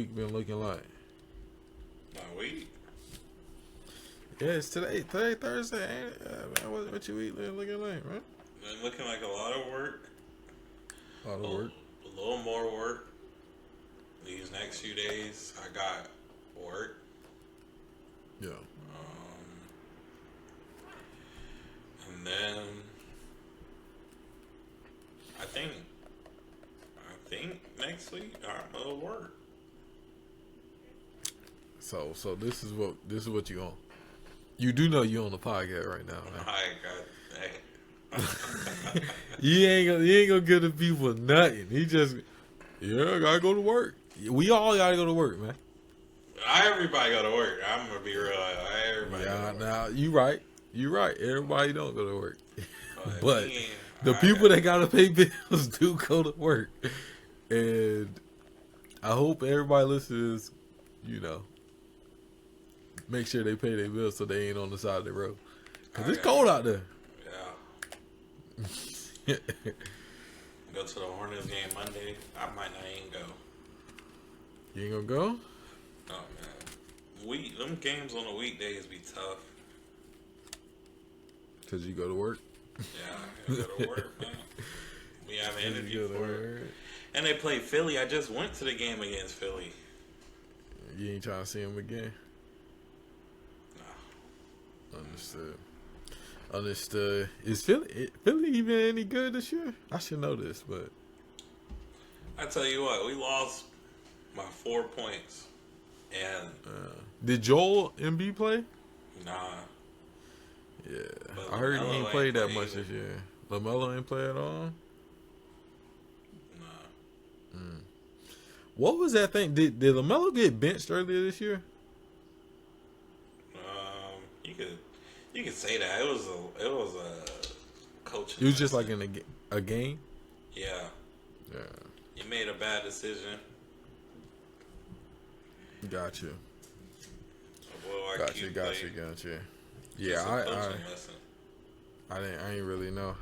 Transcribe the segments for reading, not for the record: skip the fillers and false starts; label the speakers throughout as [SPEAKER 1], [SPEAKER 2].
[SPEAKER 1] week been looking like?
[SPEAKER 2] My week?
[SPEAKER 1] Yeah, it's today Thursday. Ain't it? What your week been looking like, man?
[SPEAKER 2] Been looking like a lot of work.
[SPEAKER 1] A lot of work.
[SPEAKER 2] A little more work. These next few days, I got work.
[SPEAKER 1] Yeah.
[SPEAKER 2] And then I think next week I'm gonna work.
[SPEAKER 1] So this is what you on. You do know you on the podcast right now, man.
[SPEAKER 2] I got hey.
[SPEAKER 1] you ain't gonna give the people nothing. He just I gotta go to work. We all gotta go to work, man.
[SPEAKER 2] Everybody go to work. I'm gonna be real. Everybody.
[SPEAKER 1] Yeah, now you right. Everybody don't go to work, but
[SPEAKER 2] me,
[SPEAKER 1] the people that gotta pay bills do go to work. And I hope everybody listens. Make sure they pay their bills so they ain't on the side of the road. Cause it's cold out there.
[SPEAKER 2] Yeah. Go to the Hornets game Monday. I might not even go.
[SPEAKER 1] You ain't gonna go?
[SPEAKER 2] Oh man, them games on the weekdays be tough.
[SPEAKER 1] Cause you go to work.
[SPEAKER 2] Yeah, I go to work, man. We have an interview for it. And they play Philly. I just went to the game against Philly.
[SPEAKER 1] You ain't trying to see them again?
[SPEAKER 2] No.
[SPEAKER 1] Understood. Is Philly even any good this year? I should know this, but
[SPEAKER 2] I tell you what, we lost by 4 points. And
[SPEAKER 1] did Joel Embiid play?
[SPEAKER 2] Nah.
[SPEAKER 1] Yeah,
[SPEAKER 2] But
[SPEAKER 1] I heard he ain't played that much
[SPEAKER 2] either.
[SPEAKER 1] this year. LaMelo ain't play at all.
[SPEAKER 2] Nah.
[SPEAKER 1] What was that thing? Did LaMelo get benched earlier this year?
[SPEAKER 2] You could say that it was a coaching.
[SPEAKER 1] It was just like in a game.
[SPEAKER 2] Yeah.
[SPEAKER 1] Yeah.
[SPEAKER 2] You made a bad decision.
[SPEAKER 1] Got you.
[SPEAKER 2] Got
[SPEAKER 1] you. Yeah, I ain't really know.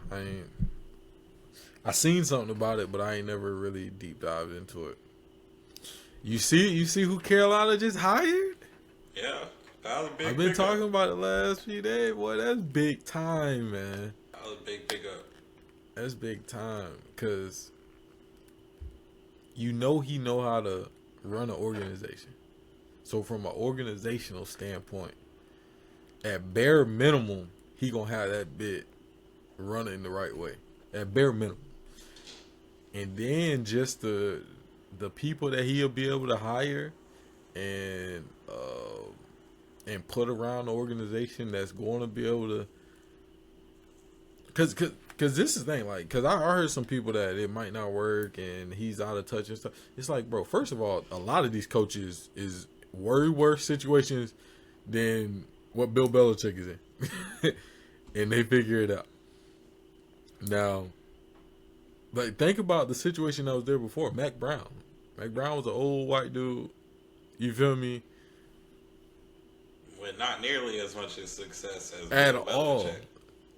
[SPEAKER 1] I seen something about it, but I ain't never really deep dived into it. You see who Carolina just hired?
[SPEAKER 2] Yeah, that was a big.
[SPEAKER 1] I've been talking about it last few days. Boy, that's big time, man.
[SPEAKER 2] That was a big pickup.
[SPEAKER 1] That's big time, cause he know how to run an organization. So from an organizational standpoint, at bare minimum, he gonna have that bit running the right way. At bare minimum. And then just the people that he'll be able to hire and put around the organization that's going to be able to, cause this is the thing, like, cause I heard some people that it might not work and he's out of touch and stuff. It's like, bro, first of all, a lot of these coaches is way worse situations than what Bill Belichick is in. And they figure it out. Now, like, think about the situation that was there before. Mac Brown. Mac Brown was an old white dude. You feel me?
[SPEAKER 2] With not nearly as much success as
[SPEAKER 1] At
[SPEAKER 2] Bill
[SPEAKER 1] all.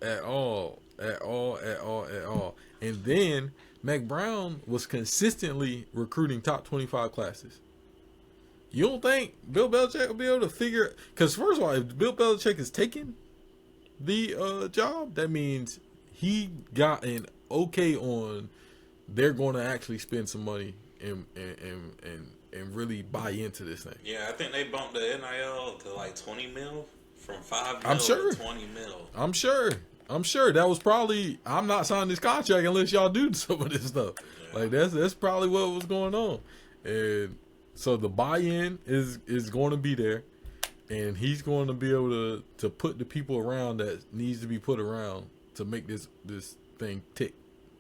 [SPEAKER 2] Belichick.
[SPEAKER 1] At all. And then Mac Brown was consistently recruiting top 25 classes. You don't think Bill Belichick will be able to figure? Because first of all, if Bill Belichick is taking the job, that means he got an okay on they're going to actually spend some money and really buy into this thing.
[SPEAKER 2] Yeah, I think they bumped the NIL to like 20 mil from 5
[SPEAKER 1] I'm
[SPEAKER 2] mil
[SPEAKER 1] sure.
[SPEAKER 2] to 20 mil.
[SPEAKER 1] I'm sure that was probably, I'm not signing this contract unless y'all do some of this stuff.
[SPEAKER 2] Yeah.
[SPEAKER 1] Like that's probably what was going on. And so the buy-in is going to be there, and he's going to be able to put the people around that needs to be put around to make this thing tick.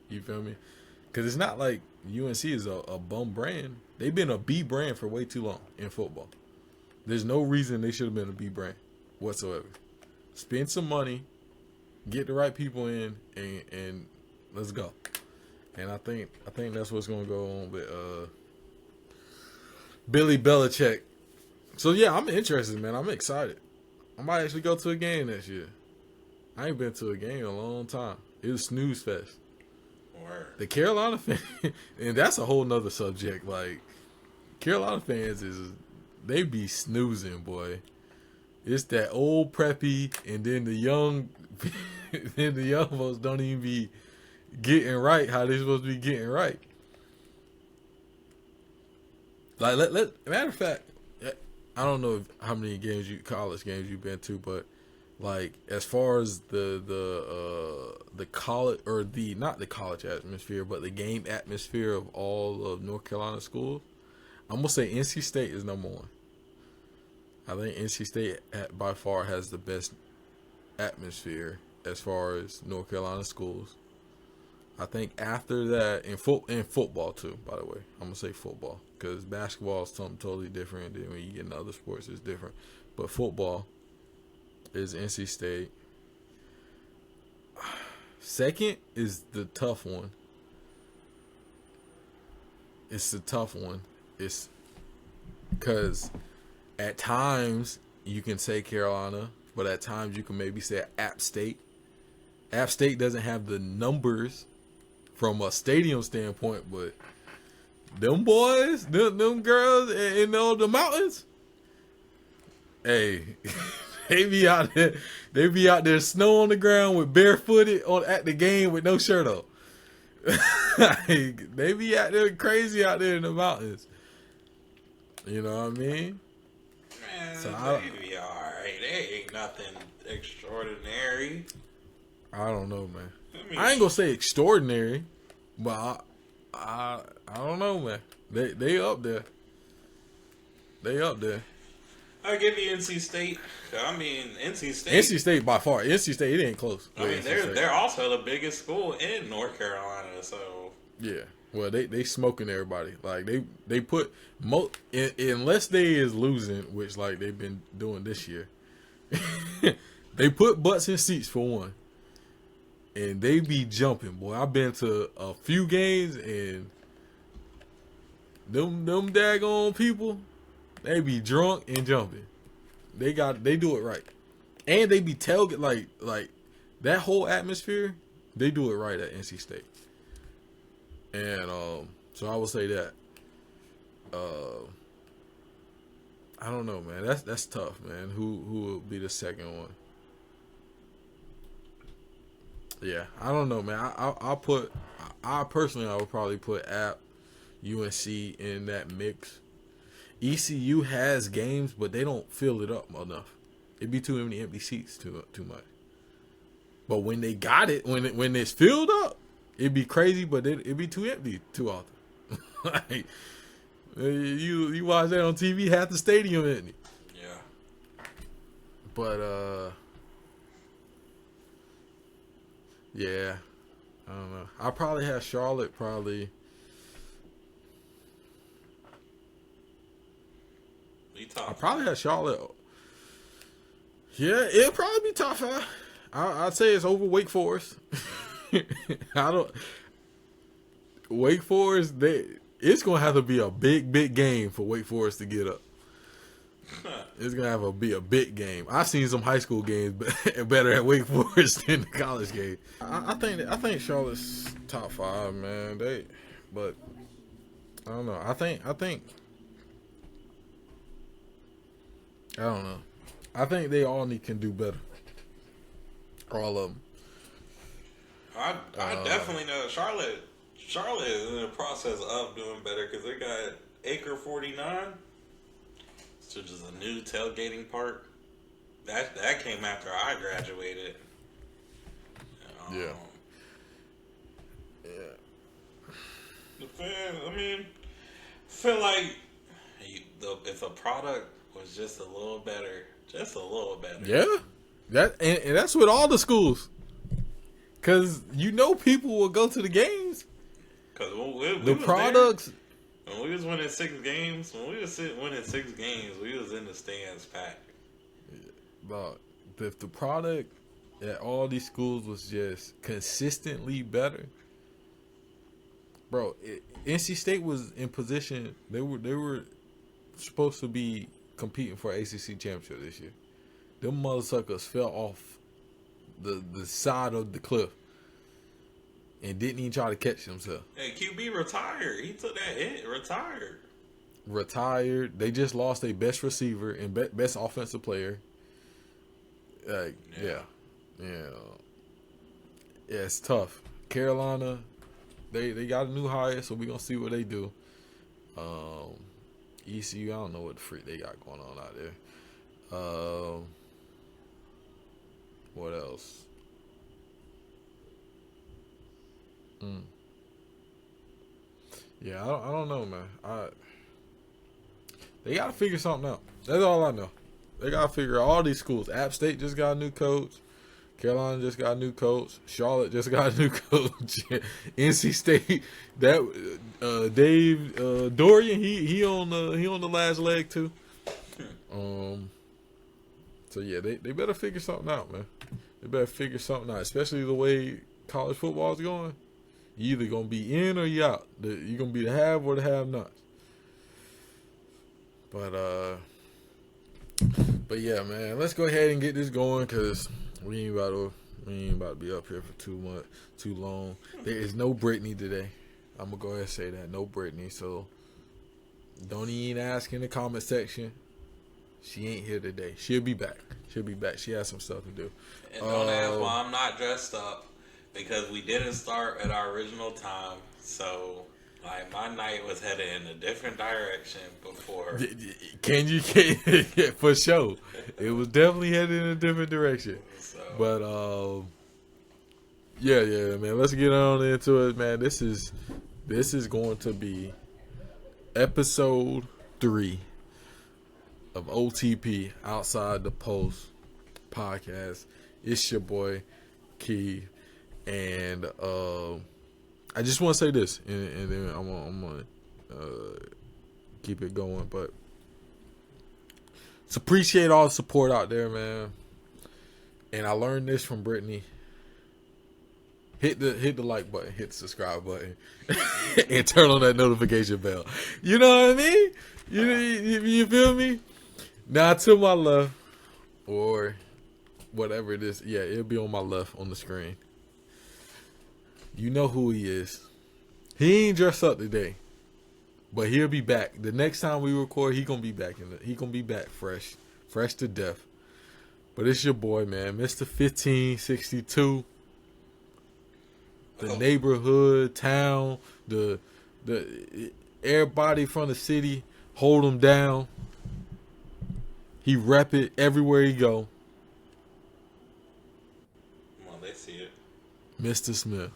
[SPEAKER 1] You feel me? Because it's not like UNC is a bum brand. They've been a B brand for way too long in football. There's no reason they should have been a B brand whatsoever. Spend some money, get the right people in, and let's go. And I think that's what's going to go on with Billy Belichick. So yeah, I'm interested, man. I'm excited. I might actually go to a game next year. I ain't been to a game in a long time. It was snooze fest.
[SPEAKER 2] Word.
[SPEAKER 1] The Carolina fan, and that's a whole nother subject. Like, Carolina fans they be snoozing, boy. It's that old preppy, and then the young, then the young folks don't even be getting right how they supposed to be getting right. Like matter of fact, I don't know how many college games you've been to, but like as far as the college or not the college atmosphere, but the game atmosphere of all of North Carolina schools, I'm gonna say NC State is number one. I think NC State by far has the best atmosphere as far as North Carolina schools. I think after that, in football too, by the way, I'm going to say football. Because basketball is something totally different. Then when you get into other sports, it's different. But football is NC State. Second is the tough one. It's the tough one. It's because at times you can say Carolina, but at times you can maybe say App State. App State doesn't have the numbers from a stadium standpoint, but them boys, them girls in the mountains, hey, they be out there. They be out there, snow on the ground with barefooted at the game with no shirt on. They be out there crazy out there in the mountains. You know what I mean?
[SPEAKER 2] Man, so they be alright. They ain't nothing extraordinary.
[SPEAKER 1] I don't know, man. I ain't gonna say extraordinary, but I don't know, man. They up there. They up there.
[SPEAKER 2] I'll give you NC State. I mean,
[SPEAKER 1] NC State by far. NC State, it ain't close.
[SPEAKER 2] I mean, they're also the biggest school in North Carolina, so
[SPEAKER 1] yeah. Well, they smoking everybody. Like they put unless they is losing, which like they've been doing this year. They put butts in seats for one. And they be jumping, boy. I've been to a few games, and them daggone people, they be drunk and jumping. They do it right, and they be tailgate like that whole atmosphere. They do it right at NC State, and so I would say that. I don't know, man. That's tough, man. Who will be the second one? Yeah, I don't know, man. I personally would probably put App, UNC in that mix. ECU has games, but they don't fill it up enough. It'd be too many empty seats too much. But when they got it, when it's filled up, it'd be crazy, but it'd be too empty too often. Like you watch that on TV, half the stadium empty.
[SPEAKER 2] Yeah.
[SPEAKER 1] But yeah, I don't know. I probably have Charlotte probably. I probably have Charlotte. Yeah, it'll probably be top 5. I'd say it's over Wake Forest. Wake Forest, it's gonna have to be a big game for Wake Forest to get up. It's gonna have to be a big game. I've seen some high school games better at Wake Forest than the college game. I think Charlotte's top 5, man. But I don't know. I think I don't know. I think they all can do better. All of them.
[SPEAKER 2] I definitely know Charlotte is in the process of doing better because they got Acre 49. Which is a new tailgating park. That came after I graduated.
[SPEAKER 1] Yeah.
[SPEAKER 2] I mean, I feel like if a product was just a little better.
[SPEAKER 1] Yeah. And that's with all the schools. Because people will go to the games.
[SPEAKER 2] Because
[SPEAKER 1] the products...
[SPEAKER 2] There. When we was winning 6 games, we was in the stands packed.
[SPEAKER 1] But if the product at all these schools was just consistently better, bro, NC State was in position. They were supposed to be competing for ACC championship this year. Them motherfuckers fell off the side of the cliff and didn't even try to catch themselves.
[SPEAKER 2] Hey, QB retired. He took that hit, retired.
[SPEAKER 1] retired. They just lost their best receiver and best offensive player. Yeah, it's tough. Carolina, they got a new hire, so we're gonna see what they do. ECU, I don't know what the freak they got going on out there. What else? Yeah, I don't know, man. They gotta figure something out. That's all I know. They gotta figure out all these schools. App State just got a new coach. Carolina just got a new coach. Charlotte just got a new coach. NC State, that Dave Dorian, he on the last leg too. So yeah, they better figure something out, man. They better figure something out, especially the way college football is going. You either gonna be in or you out. You're gonna be the have or the have-nots. But yeah, man, let's go ahead and get this going because we ain't about to be up here for too long. There is no Britney today. I'm gonna go ahead and say that, no Britney. So don't even ask in the comment section. She ain't here today. She'll be back. She has some stuff to do.
[SPEAKER 2] And don't ask why I'm not dressed up because we didn't start at our original time. So like my night was headed in a different direction before.
[SPEAKER 1] For sure. It was definitely headed in a different direction. So. But yeah, man. Let's get on into it, man. This is going to be episode 3 of OTP Outside the Post podcast. It's your boy Kev, and I just want to say this, and then I'm gonna keep it going. But appreciate all the support out there, man. And I learned this from Britney. Hit the like button, hit the subscribe button, and turn on that notification bell. You know what I mean? You feel me? Now to my left, or whatever it is, yeah, it'll be on my left on the screen. You know who he is. He ain't dressed up today, but he'll be back. The next time we record, he gonna be back fresh to death. But it's your boy, man, Mr. 1562. The neighborhood, town, the everybody from the city hold him down. He rep it everywhere he go.
[SPEAKER 2] Well, they see it.
[SPEAKER 1] Mr.Smith.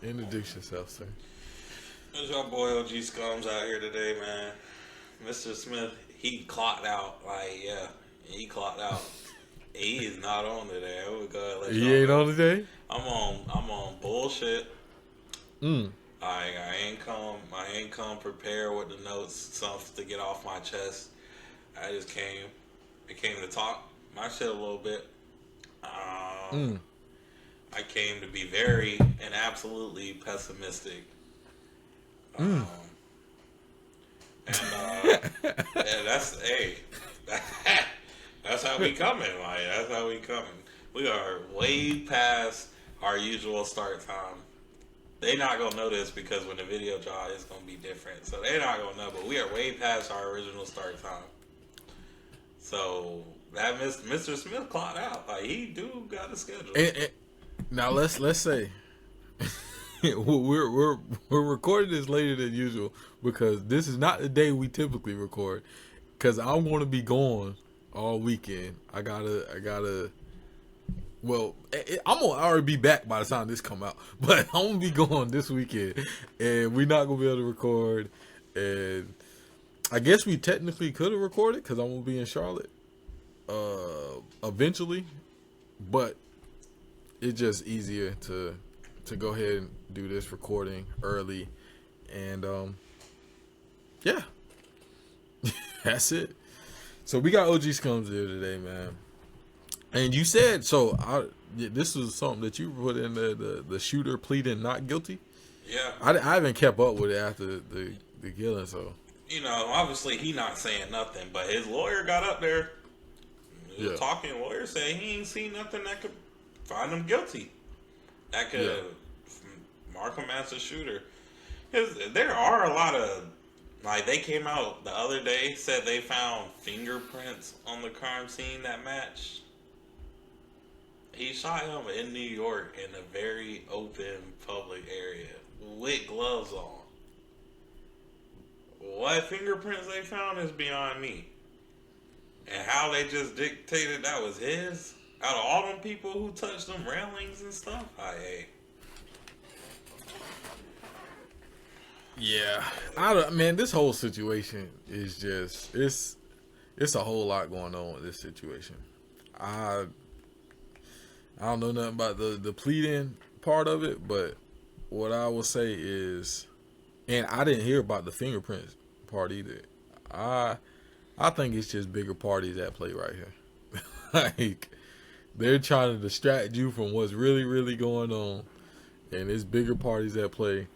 [SPEAKER 1] Introduce yourself, sir.
[SPEAKER 2] There's your boy OG Scums out here today, man. Mr. Smith, he clocked out. Like, yeah, he clocked out. He is not on today. I would go ahead and let
[SPEAKER 1] he ain't on today?
[SPEAKER 2] I'm on bullshit. I ain't come prepared with the notes, stuff to get off my chest. I just came to talk my shit a little bit. I came to be very and absolutely pessimistic. And that's that's how we coming. Like that's how we coming. We are way past our usual start time. They not gonna know this because when the video draw, it's gonna be different. So they're not gonna know. But we are way past our original start time. So that Mr. Smith clocked out. Like he do got a schedule.
[SPEAKER 1] And now let's say we're recording this later than usual because this is not the day we typically record. Because I'm going to be gone all weekend. I gotta. Well, I'm gonna already be back by the time this come out, but I'm gonna be gone this weekend, and we're not gonna be able to record. And I guess we technically could have recorded because I'm gonna be in Charlotte eventually, but it's just easier to go ahead and do this recording early, and yeah, that's it. So we got OG Scums here today, man. And you said this was something that you put in the shooter pleading not guilty.
[SPEAKER 2] Yeah,
[SPEAKER 1] I haven't kept up with it after the killing. So
[SPEAKER 2] obviously he not saying nothing, but his lawyer got up there. He was talking. Lawyer said he ain't seen nothing that could find him guilty. That could mark him as a shooter. Because there are a lot of Like, they came out the other day, said they found fingerprints on the crime scene that matched. He shot him in New York in a very open public area with gloves on. What fingerprints they found is beyond me. And how they just dictated that was his? Out of all them people who touched them railings and stuff? Hey.
[SPEAKER 1] Yeah. Man, this whole situation is just, it's a whole lot going on with this situation. I don't know nothing about the pleading part of it, but what I will say is, and I didn't hear about the fingerprints part either. I think it's just bigger parties at play right here. Like, they're trying to distract you from what's really, really going on, and it's bigger parties at play.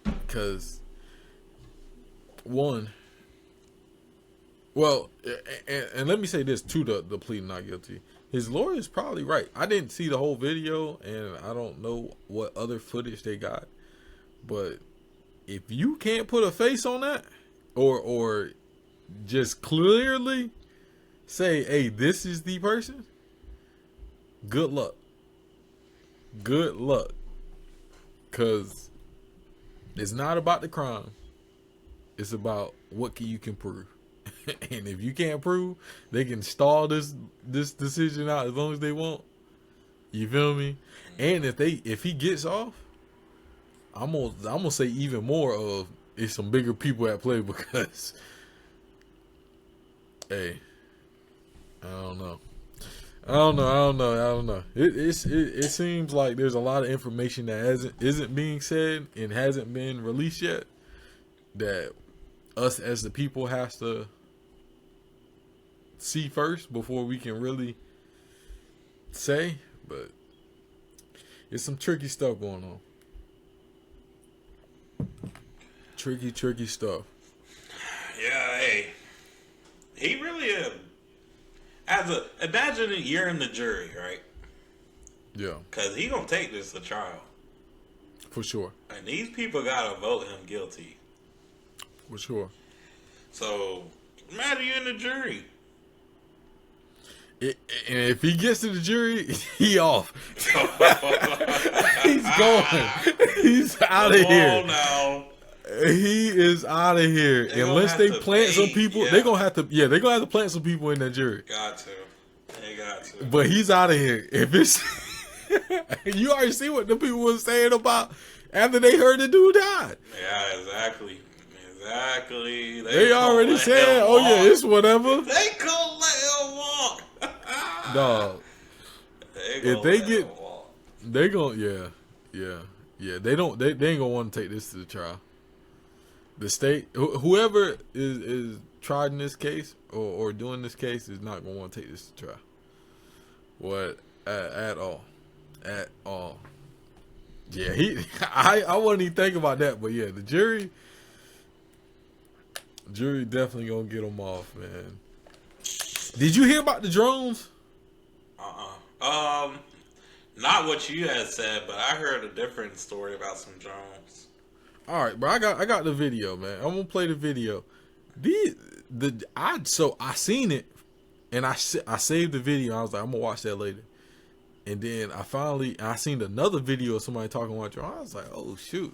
[SPEAKER 1] Because, and let me say this to the plea not guilty. His lawyer is probably right. I didn't see the whole video, and I don't know what other footage they got. But if you can't put a face on that, or just clearly say, hey, this is the person, good luck. Good luck. Because it's not about the crime. It's about what you can prove. And if you can't prove, they can stall this decision out as long as they want. You feel me? And if he gets off, I'm gonna say even more of it's some bigger people at play because, hey, I don't know. It seems like there's a lot of information that isn't being said and hasn't been released yet that us as the people has to see first before we can really say. But it's some tricky stuff going on. Tricky stuff.
[SPEAKER 2] Yeah, hey. He really imagine you're in the jury, right?
[SPEAKER 1] Yeah.
[SPEAKER 2] Because he gonna take this to trial.
[SPEAKER 1] For sure.
[SPEAKER 2] And these people gotta vote him guilty.
[SPEAKER 1] For sure.
[SPEAKER 2] So, imagine you're in the jury.
[SPEAKER 1] And if he gets to the jury, he off. He's going. He's out of here.
[SPEAKER 2] Now.
[SPEAKER 1] He is out of here. Unless they plant some people, they're gonna have to. Yeah, they're gonna have to plant some people in that jury.
[SPEAKER 2] Got to. They got to.
[SPEAKER 1] But he's out of here. If it's, you already see what the people were saying about after they heard the dude died.
[SPEAKER 2] Yeah, exactly.
[SPEAKER 1] They already said, "Oh yeah, it's whatever."
[SPEAKER 2] They gonna let him walk.
[SPEAKER 1] Dog. If they get, they gonna yeah. They don't. They ain't gonna want to take this to the trial. The state, whoever is tried in this case or doing this case, is not gonna want to take this to trial. What at all? Yeah, I wouldn't even think about that, but yeah, the jury definitely gonna get him off, man. Did you hear about the drones?
[SPEAKER 2] Not what you had said, but I heard a different story about some drones.
[SPEAKER 1] All right, bro. I got the video, man. I'm gonna play the video. I seen it, and I saved the video. I was like, I'm gonna watch that later. And then I seen another video of somebody talking about drone. I was like, oh shoot,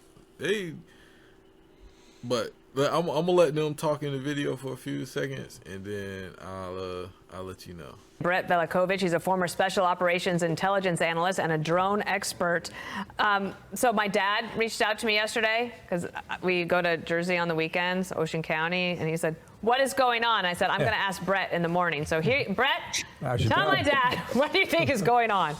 [SPEAKER 1] But I'm gonna let them talk in the video for a few seconds, and then I'll let you know.
[SPEAKER 3] Brett Velikovich, he's a former special operations intelligence analyst and a drone expert. So my dad reached out to me yesterday because we go to Jersey on the weekends, Ocean County, and he said, "What is going on?" I said, "I'm going to ask Brett in the morning." So here, Brett, tell my dad, what do you think is going on?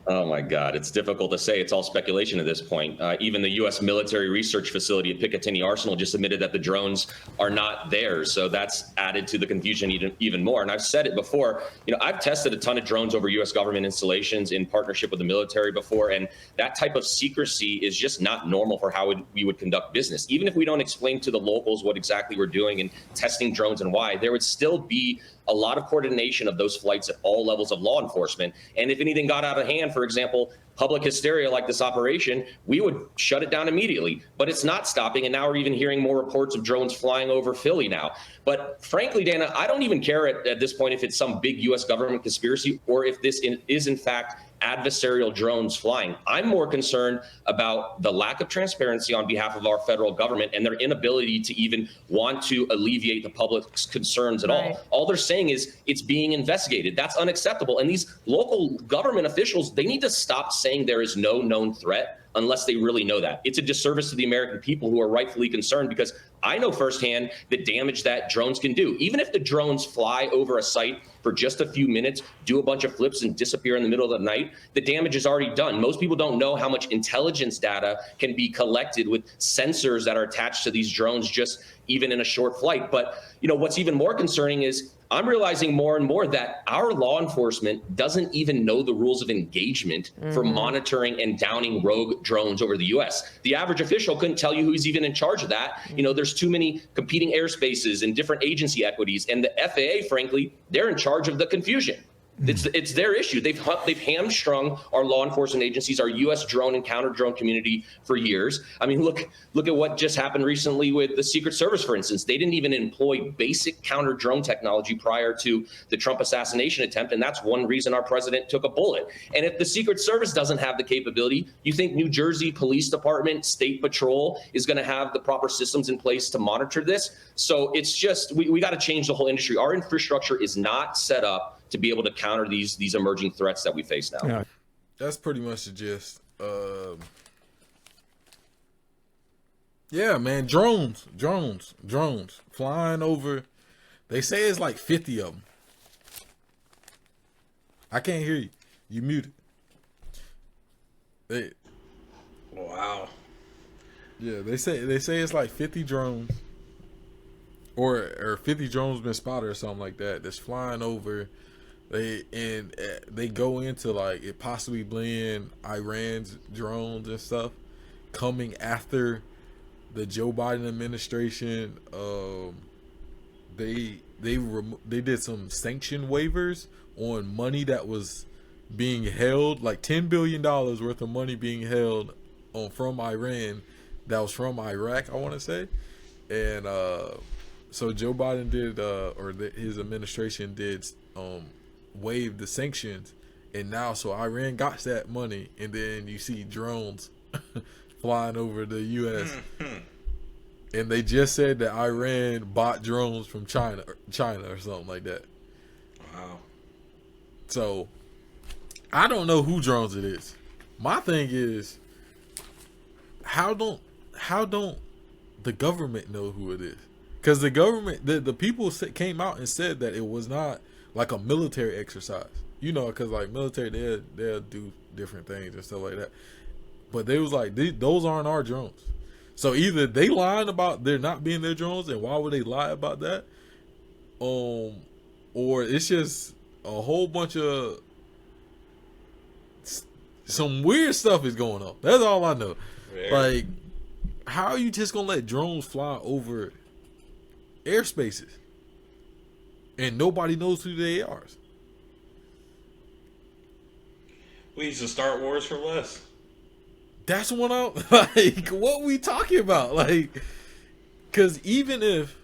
[SPEAKER 4] Oh my God, it's difficult to say. It's all speculation at this point. Even the U.S. military research facility at Picatinny Arsenal just admitted that the drones are not theirs. So that's added to the confusion even more. And I've said it before, I've tested a ton of drones over U.S. government installations in partnership with the military before. And that type of secrecy is just not normal for how we would conduct business. Even if we don't explain to the locals what exactly we're doing and testing drones and why, there would still be a lot of coordination of those flights at all levels of law enforcement. And if anything got out of hand, for example, public hysteria like this operation, we would shut it down immediately. But it's not stopping, and now we're even hearing more reports of drones flying over Philly now. But frankly, Dana, I don't even care at this point if it's some big U.S. government conspiracy or if this is in fact adversarial drones flying. I'm more concerned about the lack of transparency on behalf of our federal government and their inability to even want to alleviate the public's concerns at all. All they're saying is it's being investigated. That's unacceptable. And these local government officials, they need to stop saying there is no known threat unless they really know that. It's a disservice to the American people who are rightfully concerned, because I know firsthand the damage that drones can do. Even if the drones fly over a site for just a few minutes, do a bunch of flips and disappear in the middle of the night, the damage is already done. Most people don't know how much intelligence data can be collected with sensors that are attached to these drones just even in a short flight. But what's even more concerning is I'm realizing more and more that our law enforcement doesn't even know the rules of engagement for monitoring and downing rogue drones over the U.S. The average official couldn't tell you who's even in charge of that. There's too many competing airspaces and different agency equities. And the FAA, frankly, they're in charge of the confusion. It's their issue. They've hamstrung our law enforcement agencies, our U.S. drone and counter drone community for years. I mean, look at what just happened recently with the Secret Service, for instance. They didn't even employ basic counter drone technology prior to the Trump assassination attempt, and that's one reason our president took a bullet. And if the Secret Service doesn't have the capability, you think New Jersey Police Department, State Patrol is going to have the proper systems in place to monitor this? So it's just we got to change the whole industry. Our infrastructure is not set up to be able to counter these emerging threats that we face now.
[SPEAKER 1] Yeah. That's pretty much the gist. Yeah, man, drones flying over. They say it's like 50 of them. I can't hear you. You muted.
[SPEAKER 2] Wow.
[SPEAKER 1] Yeah, they say it's like 50 drones, or 50 drones been spotted or something like that. That's flying over. They go into like it possibly being Iran's drones and stuff coming after the Joe Biden administration. They did some sanction waivers on money that was being held, like $10 billion worth of money being held from Iran that was from Iraq, I want to say. And so Joe Biden did, his administration did waive the sanctions, and now so Iran got that money, and then you see drones flying over the U.S. And they just said that Iran bought drones from China or something like that.
[SPEAKER 2] Wow.
[SPEAKER 1] So I don't know who drones it is. My thing is, how don't the government know who it is? Because the government, the people came out and said that it was not like a military exercise, because like military, they'll do different things and stuff like that. But they was like, those aren't our drones. So either they lying about there not being their drones, and why would they lie about that? Or it's just a whole bunch of some weird stuff is going on. That's all I know. Weird. Like, how are you just gonna let drones fly over airspaces and nobody knows who they are?
[SPEAKER 2] We used to start wars for less.
[SPEAKER 1] That's what I'm like. What we talking about? Like, because even if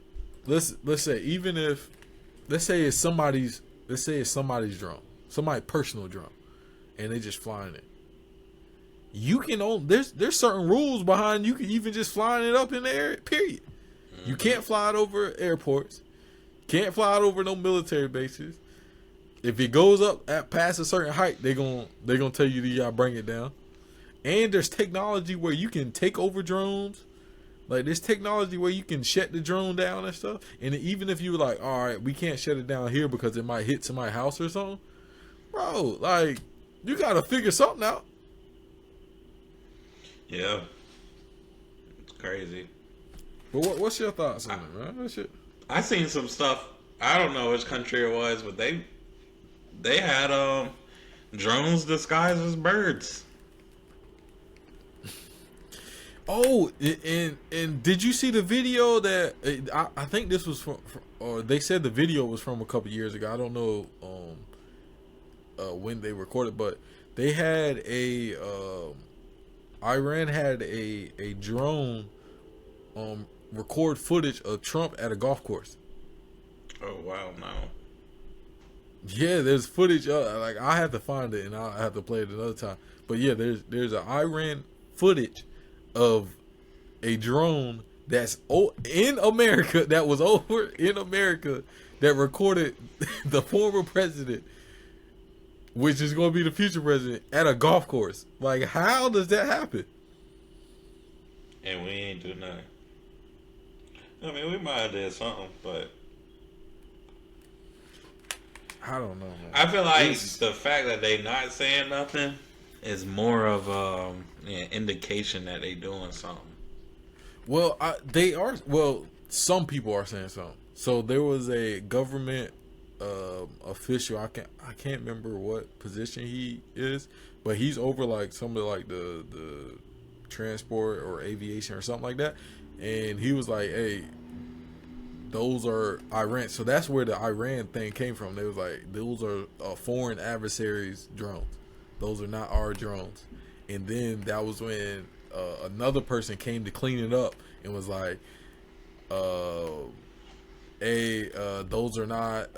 [SPEAKER 1] let's say it's somebody's drone, somebody's personal drone, and they just flying it. You can there's certain rules behind you can even just flying it up in the air. Period. You can't fly it over airports. Can't fly it over no military bases. If it goes up past a certain height, they're gonna tell you that you gotta bring it down. And there's technology where you can take over drones. Like, there's technology where you can shut the drone down and stuff. And even if you were like, all right, we can't shut it down here because it might hit somebody's house or something, bro, like, you gotta figure something out.
[SPEAKER 2] Yeah, it's crazy.
[SPEAKER 1] But what's your thoughts on it, man? That shit.
[SPEAKER 2] I seen some stuff. I don't know which country it was, but they had drones disguised as birds.
[SPEAKER 1] Oh, and did you see the video that I think this was from, or they said the video was from a couple years ago. I don't know when they recorded, but They had a Iran had a drone record footage of Trump at a golf course.
[SPEAKER 2] Oh wow, no.
[SPEAKER 1] Yeah, there's footage. Like I have to find it and I have to play it another time. But yeah, there's an Iran footage of a drone that's in America, that was over in America, that recorded the former president, which is going to be the future president, at a golf course. Like, how does that happen?
[SPEAKER 2] And we ain't do nothing. I mean, we might have did something, but
[SPEAKER 1] I don't know, man.
[SPEAKER 2] I feel like the fact that they not saying nothing is more of an indication that they doing something.
[SPEAKER 1] Well, they are. Well, some people are saying something. So there was a government official. I can't remember what position he is, but he's over like some of like the transport or aviation or something like that. And he was like, "Hey, those are Iran." So that's where the Iran thing came from. They was like, "Those are foreign adversaries' drones. Those are not our drones." And then that was when another person came to clean it up and was like, those are not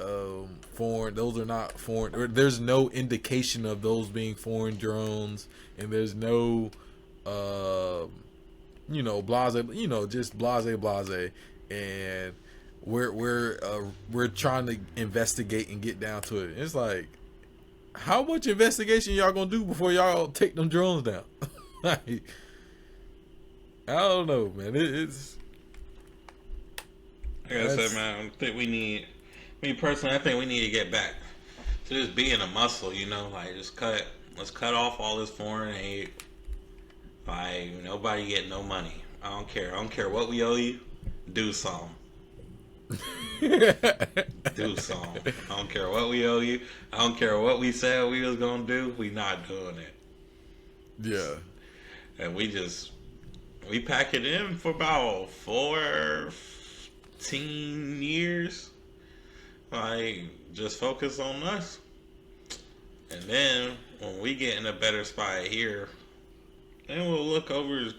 [SPEAKER 1] foreign. Those are not foreign. There's no indication of those being foreign drones, and there's no, blase, just blase, and we're trying to investigate and get down to it. It's like, how much investigation y'all gonna do before y'all take them drones down? Like, I don't know, man. It's.
[SPEAKER 2] Like I said, man, I think we need. Me personally, I think we need to get back to just being a muscle. Like let's cut off all this foreign aid. Like nobody get no money. I don't care. I don't care what we owe you. Do something. Do something. I don't care what we owe you. I don't care what we said we was gonna do. We not doing it.
[SPEAKER 1] Yeah.
[SPEAKER 2] And we pack it in for about 14 years. Like, just focus on us. And then when we get in a better spot here, then we'll look over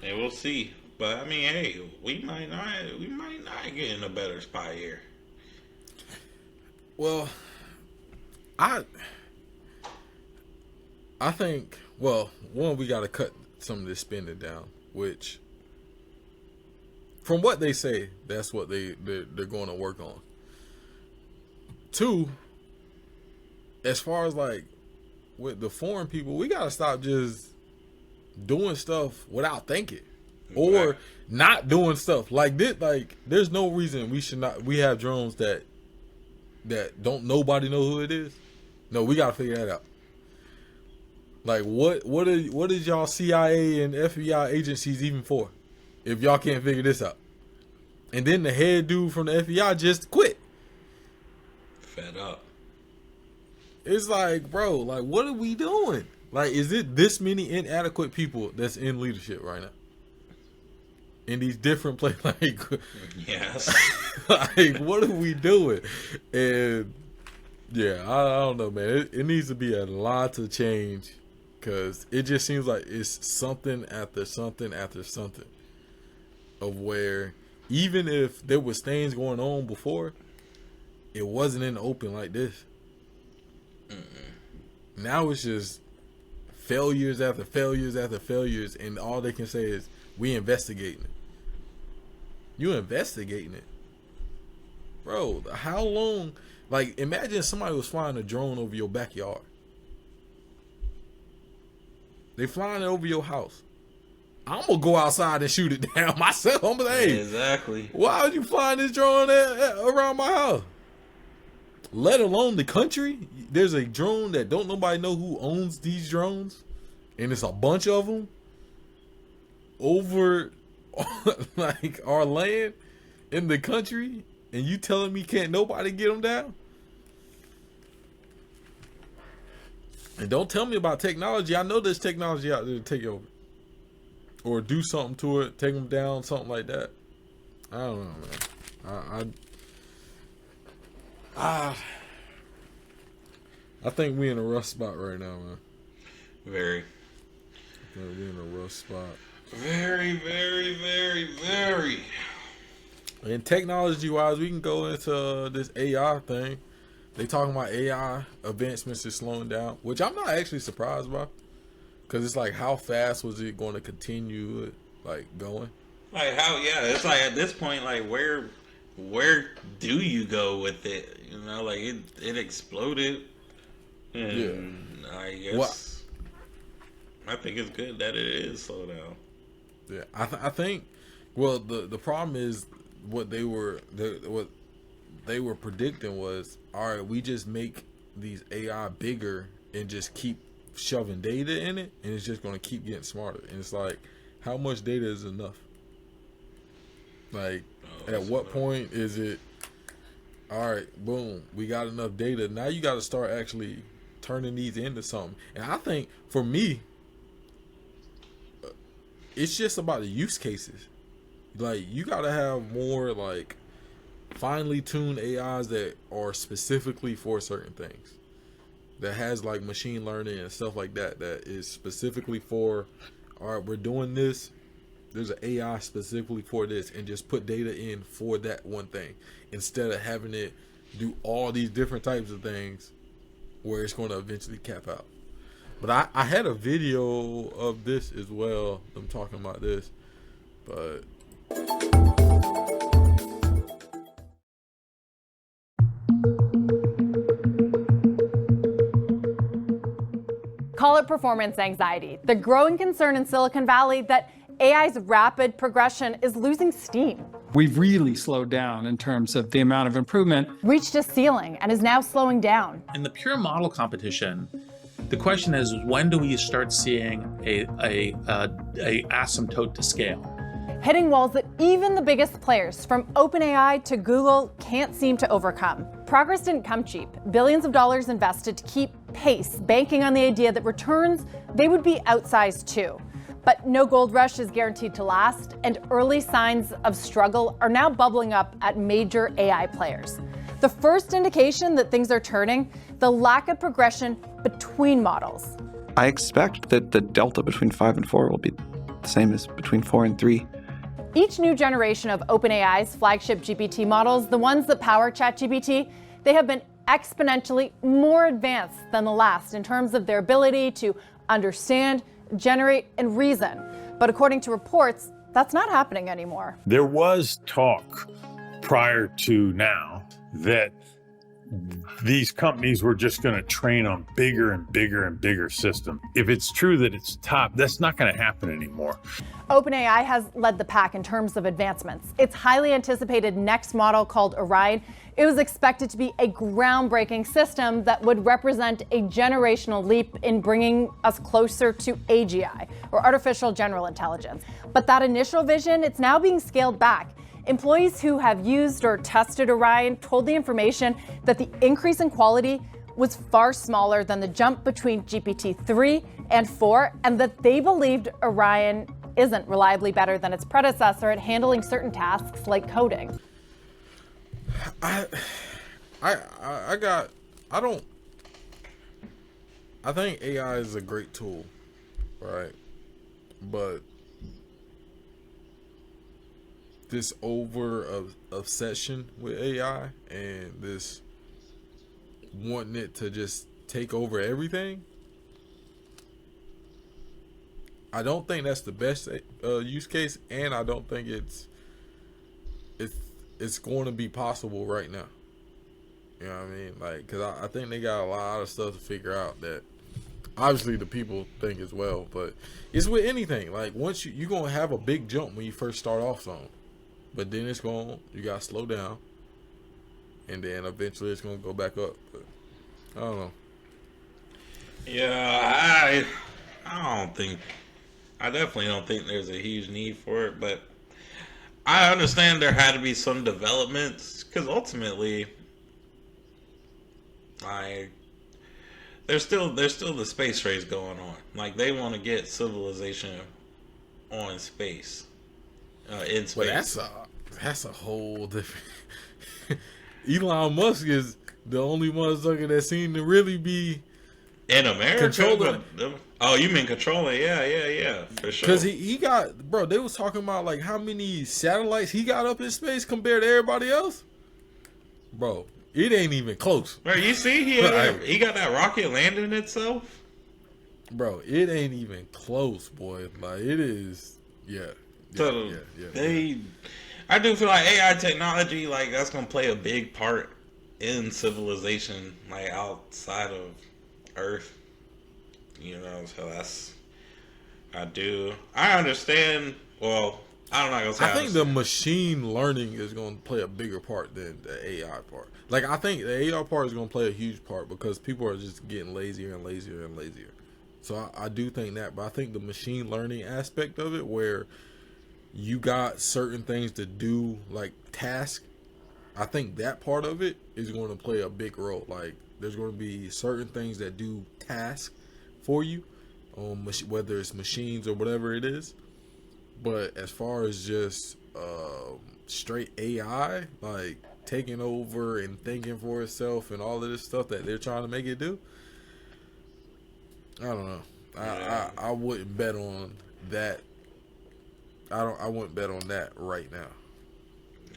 [SPEAKER 2] and we'll see. But I mean, hey, we might not get in a better spot here.
[SPEAKER 1] Well, I think, well, one, we got to cut some of this spending down, which, from what they say, that's what they're going to work on. Two, as far as like with the foreign people, we got to stop just doing stuff without thinking, or not doing stuff like this. Like, there's no reason we have drones that don't nobody know who it is. No, we got to figure that out. Like, what is y'all CIA and FBI agencies even for, if y'all can't figure this out? And then the head dude from the FBI just quit.
[SPEAKER 2] Fed up.
[SPEAKER 1] It's like, bro, like, what are we doing? Like, is it this many inadequate people that's in leadership right now? In these different places, like,
[SPEAKER 2] yes.
[SPEAKER 1] Like, what are we doing? And yeah, I don't know, man. It needs to be a lot of change, because it just seems like it's something after something after something, of where even if there was things going on before, it wasn't in the open like this. Now it's just failures after failures after failures, and all they can say is, we investigating it. You investigating it? Bro, how long? Like, imagine somebody was flying a drone over your backyard. They flying it over your house. I'm gonna go outside and shoot it down myself. I'm gonna say, hey,
[SPEAKER 2] exactly.
[SPEAKER 1] Why are you flying this drone around my house? Let alone the country. There's a drone that don't nobody know who owns these drones, and it's a bunch of them over like our land in the country, and you telling me can't nobody get them down? And don't tell me about technology. I know there's technology out there to take over or do something to it, take them down, something like that. I don't know, man. I I think we in a rough spot right now, man.
[SPEAKER 2] Very.
[SPEAKER 1] I think we in a rough spot.
[SPEAKER 2] Very, very, very, very.
[SPEAKER 1] And technology-wise, we can go into this AI thing. They talking about AI advancements is slowing down, which I'm not actually surprised by, because it's like, how fast was it going to continue, like, going?
[SPEAKER 2] Like how? Yeah, it's like at this point, like where do you go with it? You know, like it exploded, and I guess I think it's good that it is slowed down.
[SPEAKER 1] Yeah, I think. Well, the problem is what they were predicting was, all right, we just make these AI bigger and just keep shoving data in it, and it's just going to keep getting smarter. And it's like, how much data is enough? Like, at what point is it, all right, boom, we got enough data. Now you got to start actually turning these into something. And I think, for me, it's just about the use cases. Like, you got to have more, like, finely tuned AIs that are specifically for certain things. That has, like, machine learning and stuff like that, that is specifically for, all right, we're doing this. There's an AI specifically for this, and just put data in for that one thing, instead of having it do all these different types of things where it's going to eventually cap out. But I had a video of this as well. I'm talking about this, but
[SPEAKER 5] Call it performance anxiety, the growing concern in Silicon Valley that AI's rapid progression is losing steam.
[SPEAKER 6] We've really slowed down in terms of the amount of improvement.
[SPEAKER 5] Reached a ceiling and is now slowing down.
[SPEAKER 7] In the pure model competition, the question is, when do we start seeing a asymptote to scale?
[SPEAKER 5] Hitting walls that even the biggest players, from OpenAI to Google, can't seem to overcome. Progress didn't come cheap. Billions of dollars invested to keep pace, banking on the idea that returns, they would be outsized too. But no gold rush is guaranteed to last, and early signs of struggle are now bubbling up at major AI players. The first indication that things are turning, the lack of progression between models.
[SPEAKER 8] I expect that the delta between 5 and 4 will be the same as between 4 and 3.
[SPEAKER 5] Each new generation of OpenAI's flagship GPT models, the ones that power ChatGPT, they have been exponentially more advanced than the last in terms of their ability to understand, generate, and reason. But according to reports, that's not happening anymore.
[SPEAKER 9] There was talk prior to now that these companies were just going to train on bigger and bigger and bigger systems. If it's true that it's top, that's not going to happen anymore.
[SPEAKER 5] OpenAI has led the pack in terms of advancements. Its highly anticipated next model, called Orion, it was expected to be a groundbreaking system that would represent a generational leap in bringing us closer to AGI, or artificial general intelligence. But that initial vision, it's now being scaled back. Employees who have used or tested Orion told the information that the increase in quality was far smaller than the jump between GPT-3 and 4, and that they believed Orion isn't reliably better than its predecessor at handling certain tasks like coding.
[SPEAKER 1] I think AI is a great tool, right? But this obsession with AI and this wanting it to just take over everything, I don't think that's the best use case, and I don't think it's going to be possible right now. You know what I mean? Like, because I think they got a lot of stuff to figure out that obviously the people think as well. But it's with anything. Like, once you're going to have a big jump when you first start off something. But then you got to slow down. And then eventually it's going to go back up. But I don't know.
[SPEAKER 2] Yeah, I definitely don't think there's a huge need for it, but I understand there had to be some developments, because ultimately, there's still the space race going on. Like, they want to get civilization on space, in space.
[SPEAKER 1] Well, that's a whole different. Elon Musk is the only motherfucker that seemed to really be
[SPEAKER 2] in America.
[SPEAKER 1] Controlling.
[SPEAKER 2] Oh, you mean controlling? Yeah, for sure.
[SPEAKER 1] Because he got, bro, they was talking about like how many satellites he got up in space compared to everybody else. Bro, it ain't even close.
[SPEAKER 2] Bro, you see, he got that rocket landing itself.
[SPEAKER 1] Bro, it ain't even close, boy. Like it is, yeah.
[SPEAKER 2] I do feel like AI technology, like that's gonna play a big part in civilization, like outside of Earth. You know, so I understand. Well, I'm not gonna say.
[SPEAKER 1] I think the machine learning is going to play a bigger part than the AI part. Like I think the AI part is going to play a huge part because people are just getting lazier and lazier and lazier. So I do think that, but I think the machine learning aspect of it, where you got certain things to do, like tasks, I think that part of it is going to play a big role. Like there's going to be certain things that do tasks for you, whether it's machines or whatever it is. But as far as just straight AI, like taking over and thinking for itself and all of this stuff that they're trying to make it do, I don't know. I wouldn't bet on that. I wouldn't bet on that right now.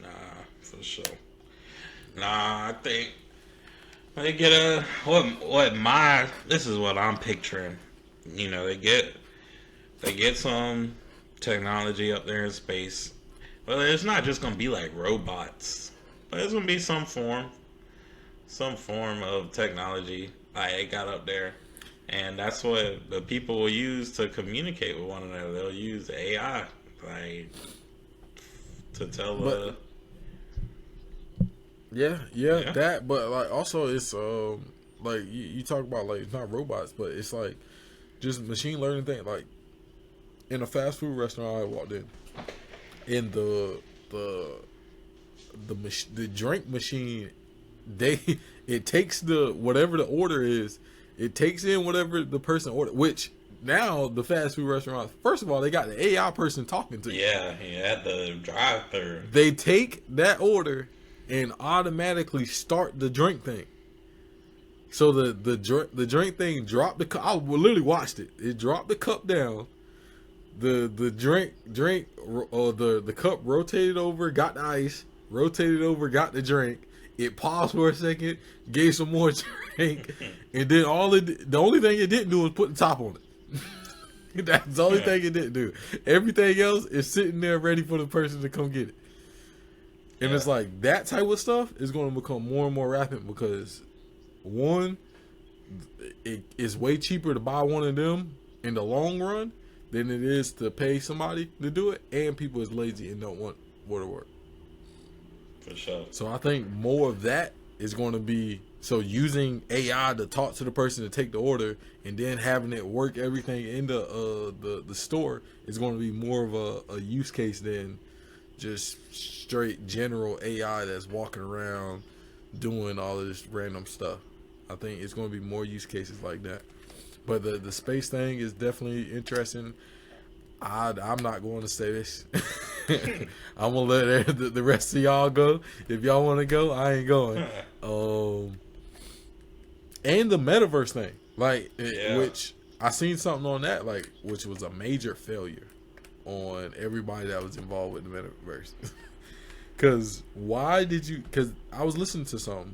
[SPEAKER 2] Nah, for sure. Nah, I think they get this is what I'm picturing. You know, they get some technology up there in space. But it's not just gonna be like robots. But it's gonna be some form of technology like they got up there. And that's what the people will use to communicate with one another. They'll use AI like to tell
[SPEAKER 1] Yeah, that, but like also it's like you talk about like it's not robots, but it's like just machine learning thing. Like in a fast food restaurant I walked in the drink machine, it takes whatever the order is, it takes in whatever the person ordered, which now the fast food restaurants, first of all, they got the AI person talking to you.
[SPEAKER 2] Yeah, at the drive-thru.
[SPEAKER 1] They take that order and automatically start the drink thing. So the drink thing dropped the cup. I literally watched it. It dropped the cup down. The drink or the cup rotated over, got the ice, rotated over, got the drink. It paused for a second, gave some more drink, and then the only thing it didn't do was put the top on it. That's the only thing it didn't do. Everything else is sitting there ready for the person to come get it. And it's like that type of stuff is going to become more and more rapid because, one, it's way cheaper to buy one of them in the long run than it is to pay somebody to do it, and people is lazy and don't want to work.
[SPEAKER 2] For sure.
[SPEAKER 1] So I think more of that is going to be, so using AI to talk to the person to take the order and then having it work everything in the store is going to be more of a use case than just straight general AI that's walking around doing all of this random stuff. I think it's going to be more use cases like that. But the space thing is definitely interesting. I'm not going to say this. I'm gonna let the rest of y'all go. If y'all want to go, I ain't going. And the metaverse thing, like, which I seen something on that, like, which was a major failure on everybody that was involved with the metaverse. Because I was listening to something,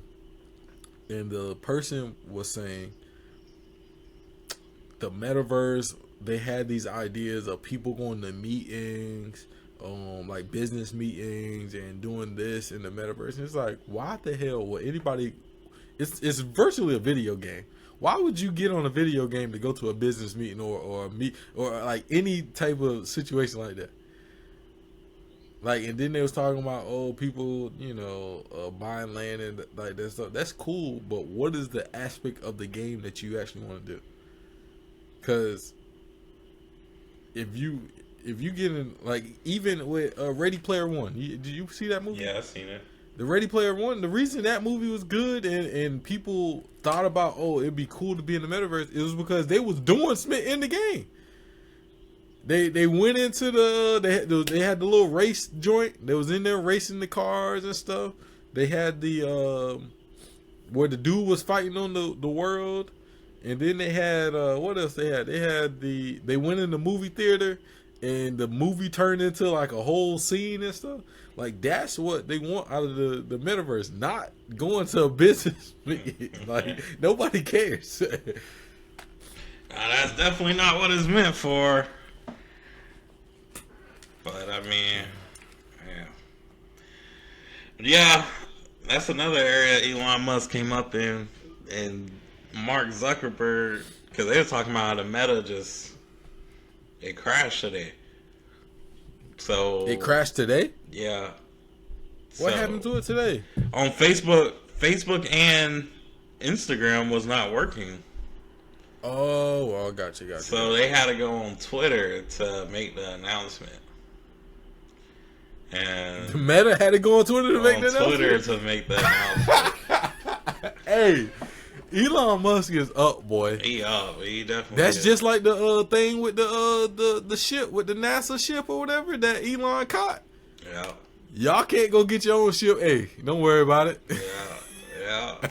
[SPEAKER 1] and the person was saying the metaverse, they had these ideas of people going to meetings, like business meetings, and doing this in the metaverse. And it's like, why the hell would anybody? It's virtually a video game. Why would you get on a video game to go to a business meeting or meet or like any type of situation like that? Like, and then they was talking about people, buying land and like that stuff. That's cool, but what is the aspect of the game that you actually want to do? Because if you get in, like, even with Ready Player One, did you see that movie?
[SPEAKER 2] Yeah, I've seen it.
[SPEAKER 1] The Ready Player One, the reason that movie was good and people thought about, it'd be cool to be in the metaverse, it was because they was doing Smith in the game. They went into they had the little race joint. They was in there racing the cars and stuff. They had the where the dude was fighting on the world, and then they had what else they had? They went in the movie theater, and the movie turned into like a whole scene and stuff. Like that's what they want out of the metaverse, not going to a business meeting. Like nobody cares.
[SPEAKER 2] That's definitely not what it's meant for. But I mean, yeah, that's another area Elon Musk came up in, and Mark Zuckerberg, because they were talking about how the Meta it crashed today. So
[SPEAKER 1] it crashed today?
[SPEAKER 2] Yeah.
[SPEAKER 1] What happened to it today?
[SPEAKER 2] On Facebook and Instagram was not working.
[SPEAKER 1] Oh, well, gotcha.
[SPEAKER 2] So they had to go on Twitter to make the announcement. And
[SPEAKER 1] the Meta had to go on Twitter to make the announcement?
[SPEAKER 2] Twitter to make the announcement.
[SPEAKER 1] Hey, Elon Musk is up, boy.
[SPEAKER 2] He up. He definitely
[SPEAKER 1] That's
[SPEAKER 2] is.
[SPEAKER 1] just like the thing with the ship, with the NASA ship or whatever that Elon caught.
[SPEAKER 2] Yeah.
[SPEAKER 1] Y'all can't go get your own ship. Hey, don't worry about it.
[SPEAKER 2] Yeah.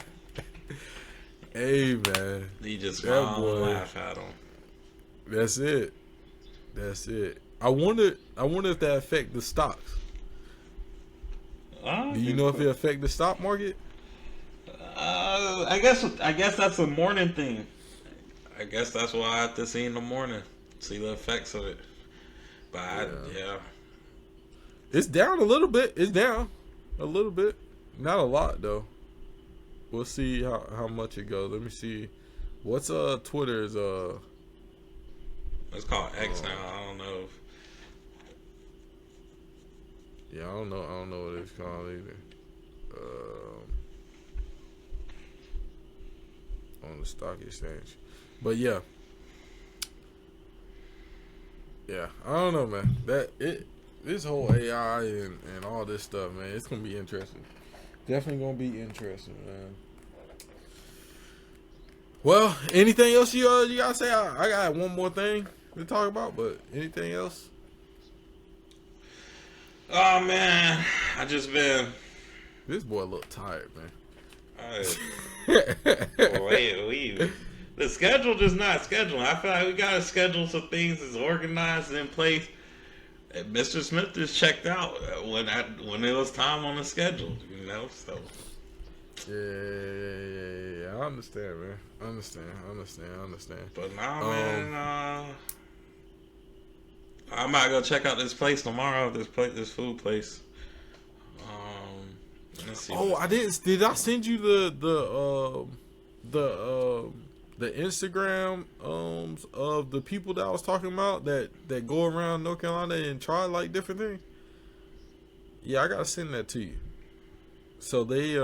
[SPEAKER 1] Hey, man.
[SPEAKER 2] He just smile and laugh at him.
[SPEAKER 1] That's it. I wonder if that affect the stocks. Do you know if it affect the stock market?
[SPEAKER 2] I guess that's a morning thing. I guess that's what I have to see in the morning. See the effects of it. But yeah.
[SPEAKER 1] It's down a little bit. It's down a little bit. Not a lot though. We'll see how much it goes. Let me see. What's Twitter's
[SPEAKER 2] It's called X now. I don't know.
[SPEAKER 1] Yeah, I don't know what it's called either. On the stock exchange. But yeah. Yeah, I don't know, man. This whole AI and all this stuff, man, it's gonna be interesting. Definitely gonna be interesting, man. Well, anything else you gotta say? I got one more thing to talk about, but anything else?
[SPEAKER 2] Oh man, I just been.
[SPEAKER 1] This boy look tired, man.
[SPEAKER 2] The schedule just not scheduling. I feel like we gotta schedule some things that's organized and in place. And Mr.Smith just checked out when it was time on the schedule, you know. So
[SPEAKER 1] yeah. I understand, man. I understand.
[SPEAKER 2] But now, man, I might go check out this place tomorrow. This food place. Let's see.
[SPEAKER 1] Oh, I didn't. Did I send you the Instagram of the people that I was talking about that go around North Carolina and try like different things? Yeah, I gotta send that to you. So they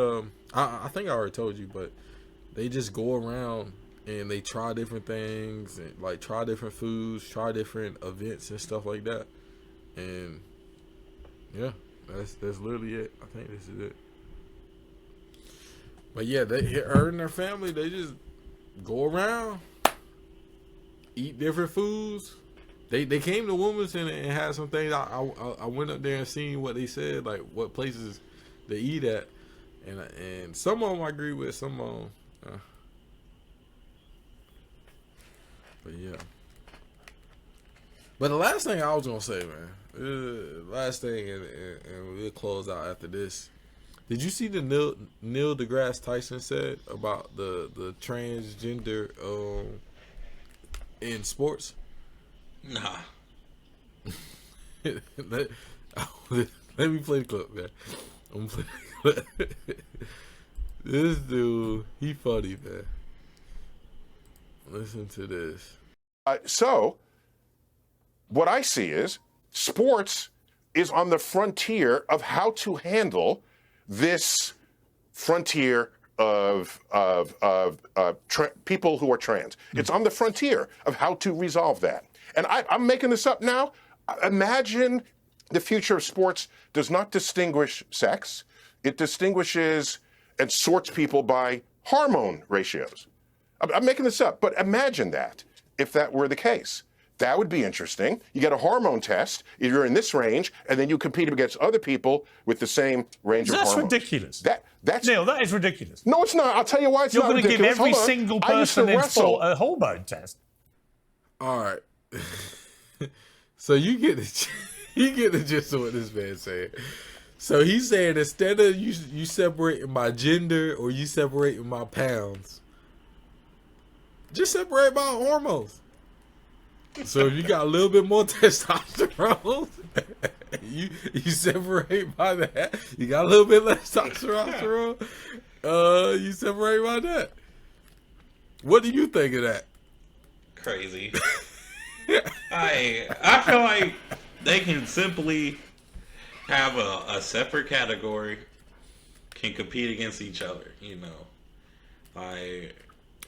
[SPEAKER 1] I think I already told you, but they just go around and they try different things and like try different foods, try different events and stuff like that. And yeah, that's literally it. I think this is it. But yeah, her and their family, they just go around, eat different foods. They came to Wilmington and had some things. I went up there and seen what they said, like what places they eat at, and some of them I agree with, some of them. But yeah. But the last thing I was gonna say, man, last thing, and we'll close out after this. Did you see the Neil deGrasse Tyson said about the transgender in sports?
[SPEAKER 2] Nah.
[SPEAKER 1] Let me play the clip, man. I'm gonna play the clip. This dude, he funny, man. Listen to this.
[SPEAKER 10] So, what I see is sports is on the frontier of how to handle this frontier of people who are trans. It's on the frontier of how to resolve that. And I'm making this up now. Imagine the future of sports does not distinguish sex. It distinguishes and sorts people by hormone ratios. I'm making this up, but imagine that if that were the case. That would be interesting. You get a hormone test. If you're in this range, and then you compete against other people with the same range of hormones.
[SPEAKER 9] That's ridiculous.
[SPEAKER 10] That's
[SPEAKER 9] Neil, that is ridiculous.
[SPEAKER 10] No, it's not. I'll tell you why it's
[SPEAKER 9] You're
[SPEAKER 10] not ridiculous.
[SPEAKER 9] You're going to give every
[SPEAKER 10] Hold on.
[SPEAKER 9] single
[SPEAKER 10] I used to
[SPEAKER 9] person in
[SPEAKER 10] wrestle.
[SPEAKER 9] sport a hormone test.
[SPEAKER 1] All right. So you get the gist of what this man's saying. So he's saying instead of you separating my gender or you separating my pounds, just separate my hormones. So if you got a little bit more testosterone, you separate by that. You got a little bit less testosterone, you separate by that. What do you think of that?
[SPEAKER 2] Crazy. I feel like they can simply have a separate category, can compete against each other, you know.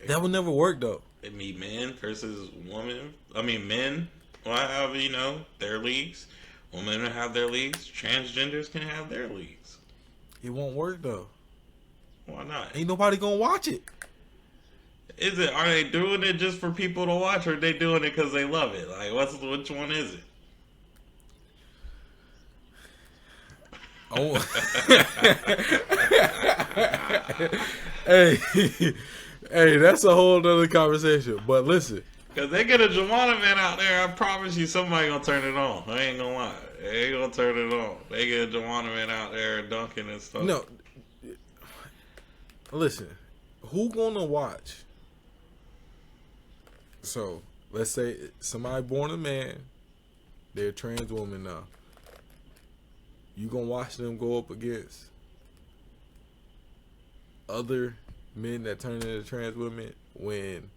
[SPEAKER 1] That would never work though.
[SPEAKER 2] It mean men versus women. I mean, men will have, you know, their leagues. Women will have their leagues. Transgenders can have their leagues.
[SPEAKER 1] It won't work though.
[SPEAKER 2] Why not?
[SPEAKER 1] Ain't nobody gonna watch it.
[SPEAKER 2] Are they doing it just for people to watch, or are they doing it because they love it? Like, which one is it?
[SPEAKER 1] Oh. Hey, that's a whole nother conversation. But listen,
[SPEAKER 2] because they get a Juwanna man out there, I promise you, somebody gonna turn it on. I ain't gonna lie, they ain't gonna turn it on. They get a Juwanna man out there dunking and stuff.
[SPEAKER 1] No, listen, who gonna watch? So let's say somebody born a man, they're a trans woman now. You gonna watch them go up against other men that turn into trans women when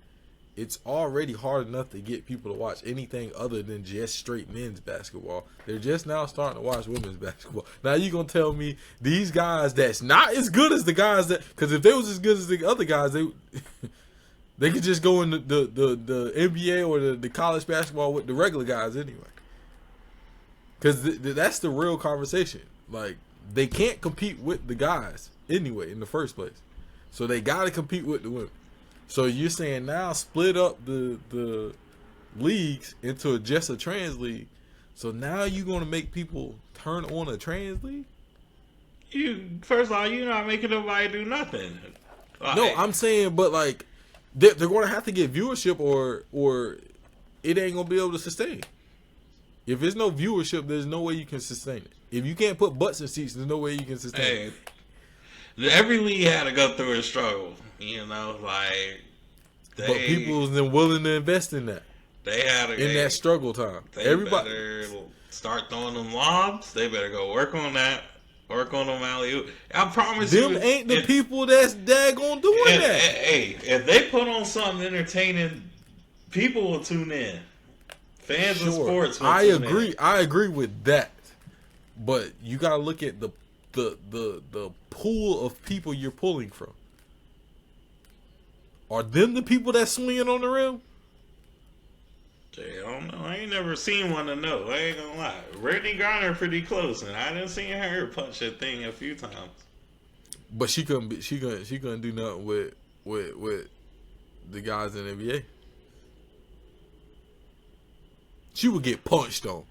[SPEAKER 1] it's already hard enough to get people to watch anything other than just straight men's basketball. They're just now starting to watch women's basketball. Now you gonna tell me these guys that's not as good as the guys that, because if they was as good as the other guys, they could just go in the NBA or the college basketball with the regular guys anyway. Because that's the real conversation. Like, they can't compete with the guys anyway in the first place. So they got to compete with the women. So you're saying now split up the leagues into just a trans league. So now you're going to make people turn on a trans league?
[SPEAKER 2] First of all, you're not making nobody do nothing.
[SPEAKER 1] No, I'm saying, but like, they're going to have to get viewership or it ain't going to be able to sustain. If there's no viewership, there's no way you can sustain it. If you can't put butts in seats, there's no way you can sustain it.
[SPEAKER 2] Every league had to go through a struggle, you know, like.
[SPEAKER 1] But people was then willing to invest in that.
[SPEAKER 2] They had
[SPEAKER 1] that struggle time. Everybody
[SPEAKER 2] better start throwing them lobs. They better go work on that. Work on them alley-oop. I promise you.
[SPEAKER 1] Them ain't the people that's daggone doing that.
[SPEAKER 2] Hey, if they put on something entertaining, people will tune in. Fans of sports will tune in.
[SPEAKER 1] I agree with that. But you gotta look at the pool of people you're pulling from. Are them the people that's swinging on the rim?
[SPEAKER 2] I don't know. I ain't never seen one to know. I ain't gonna lie. Britney Griner pretty close, and I done seen her punch that thing a few times.
[SPEAKER 1] But she couldn't do nothing with the guys in the NBA. She would get punched on.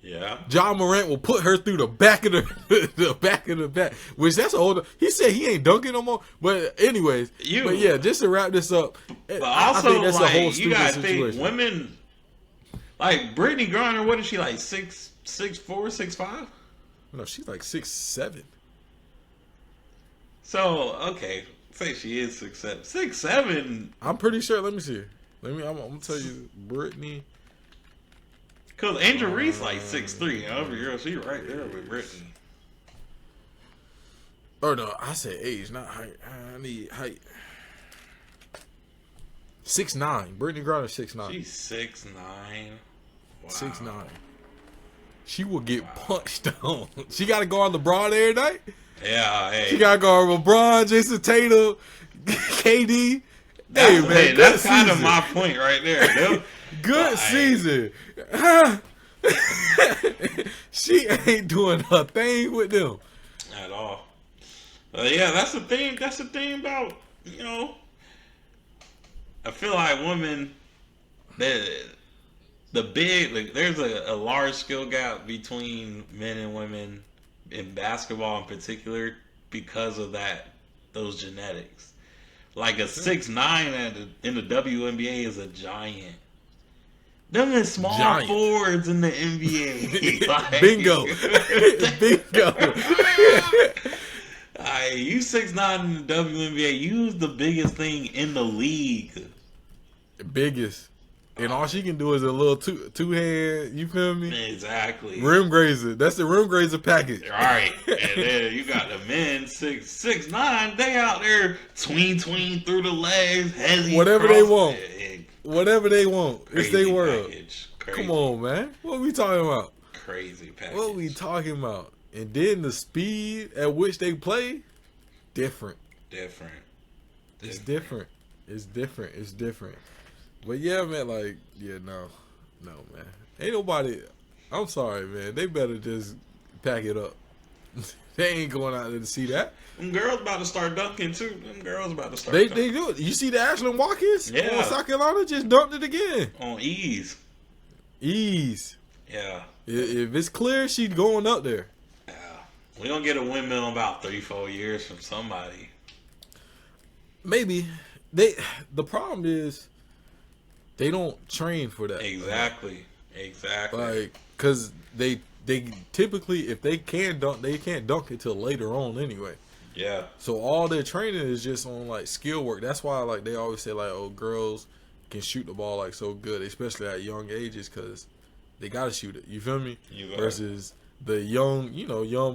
[SPEAKER 2] Yeah.
[SPEAKER 1] John Morant will put her through the back of the back, which that's a whole. He said he ain't dunking no more. But anyways, but yeah, just to wrap this up,
[SPEAKER 2] but
[SPEAKER 1] I
[SPEAKER 2] also
[SPEAKER 1] think that's
[SPEAKER 2] like,
[SPEAKER 1] a whole stupid
[SPEAKER 2] you gotta
[SPEAKER 1] situation.
[SPEAKER 2] think women like Britney Griner. What is she like? 6'4", 6'5"?
[SPEAKER 1] No, she's like 6'7".
[SPEAKER 2] So okay, say she is 6'7". 6'7".
[SPEAKER 1] I'm pretty sure. Let me see. I'm gonna tell you, Britney.
[SPEAKER 2] Cause Angel Reese like 6'3". Over here, she right there with Britney.
[SPEAKER 1] Oh no, I said age, not height. I need height. 6'9". Britney Griner 6'9".
[SPEAKER 2] She's 6'9". Wow.
[SPEAKER 1] 6'9". She will get punched on. She got to guard LeBron every night.
[SPEAKER 2] Yeah, hey.
[SPEAKER 1] She got to guard LeBron, Jason Tatum, KD. Hey man,
[SPEAKER 2] that's kind of my point right there.
[SPEAKER 1] Good season. She ain't doing a thing with them
[SPEAKER 2] at all. Yeah, that's the thing. That's the thing about, you know. I feel like women, there's a large skill gap between men and women in basketball in particular because of those genetics. Like a 6'9" in the WNBA is a giant. Them is small forwards in the NBA. Like,
[SPEAKER 1] Bingo. Bingo.
[SPEAKER 2] You 6'9" in the WNBA, you's the biggest thing in the league.
[SPEAKER 1] Biggest. And all she can do is a little two hand, you feel me?
[SPEAKER 2] Exactly.
[SPEAKER 1] Rim grazer. That's the rim grazer package.
[SPEAKER 2] All right. And then you got the men 6'9", they out there tween through the legs, heavy.
[SPEAKER 1] Whatever they want. Whatever they want. It's their world. Come on, man. What we talking about?
[SPEAKER 2] Crazy package.
[SPEAKER 1] What we talking about? And then the speed at which they play, different. It's different. It's different. But yeah, man, like, no, man. Ain't nobody, I'm sorry, man. They better just pack it up. They ain't going out there to see that.
[SPEAKER 2] Them girls about to start dunking, too. They
[SPEAKER 1] do it. You see the Ashlyn Watkins?
[SPEAKER 2] Yeah.
[SPEAKER 1] On South Carolina just dunked it again.
[SPEAKER 2] On ease. Yeah.
[SPEAKER 1] If it's clear, she's going up there.
[SPEAKER 2] Yeah. We gonna get a windmill in about 3-4 years from somebody.
[SPEAKER 1] Maybe. The problem is, they don't train for that.
[SPEAKER 2] Exactly.
[SPEAKER 1] Like, cause they typically, if they can dunk, they can't dunk until later on anyway.
[SPEAKER 2] Yeah.
[SPEAKER 1] So all their training is just on like skill work. That's why like they always say like, oh, girls can shoot the ball like so good, especially at young ages, cause they gotta shoot it. You feel me? Versus the young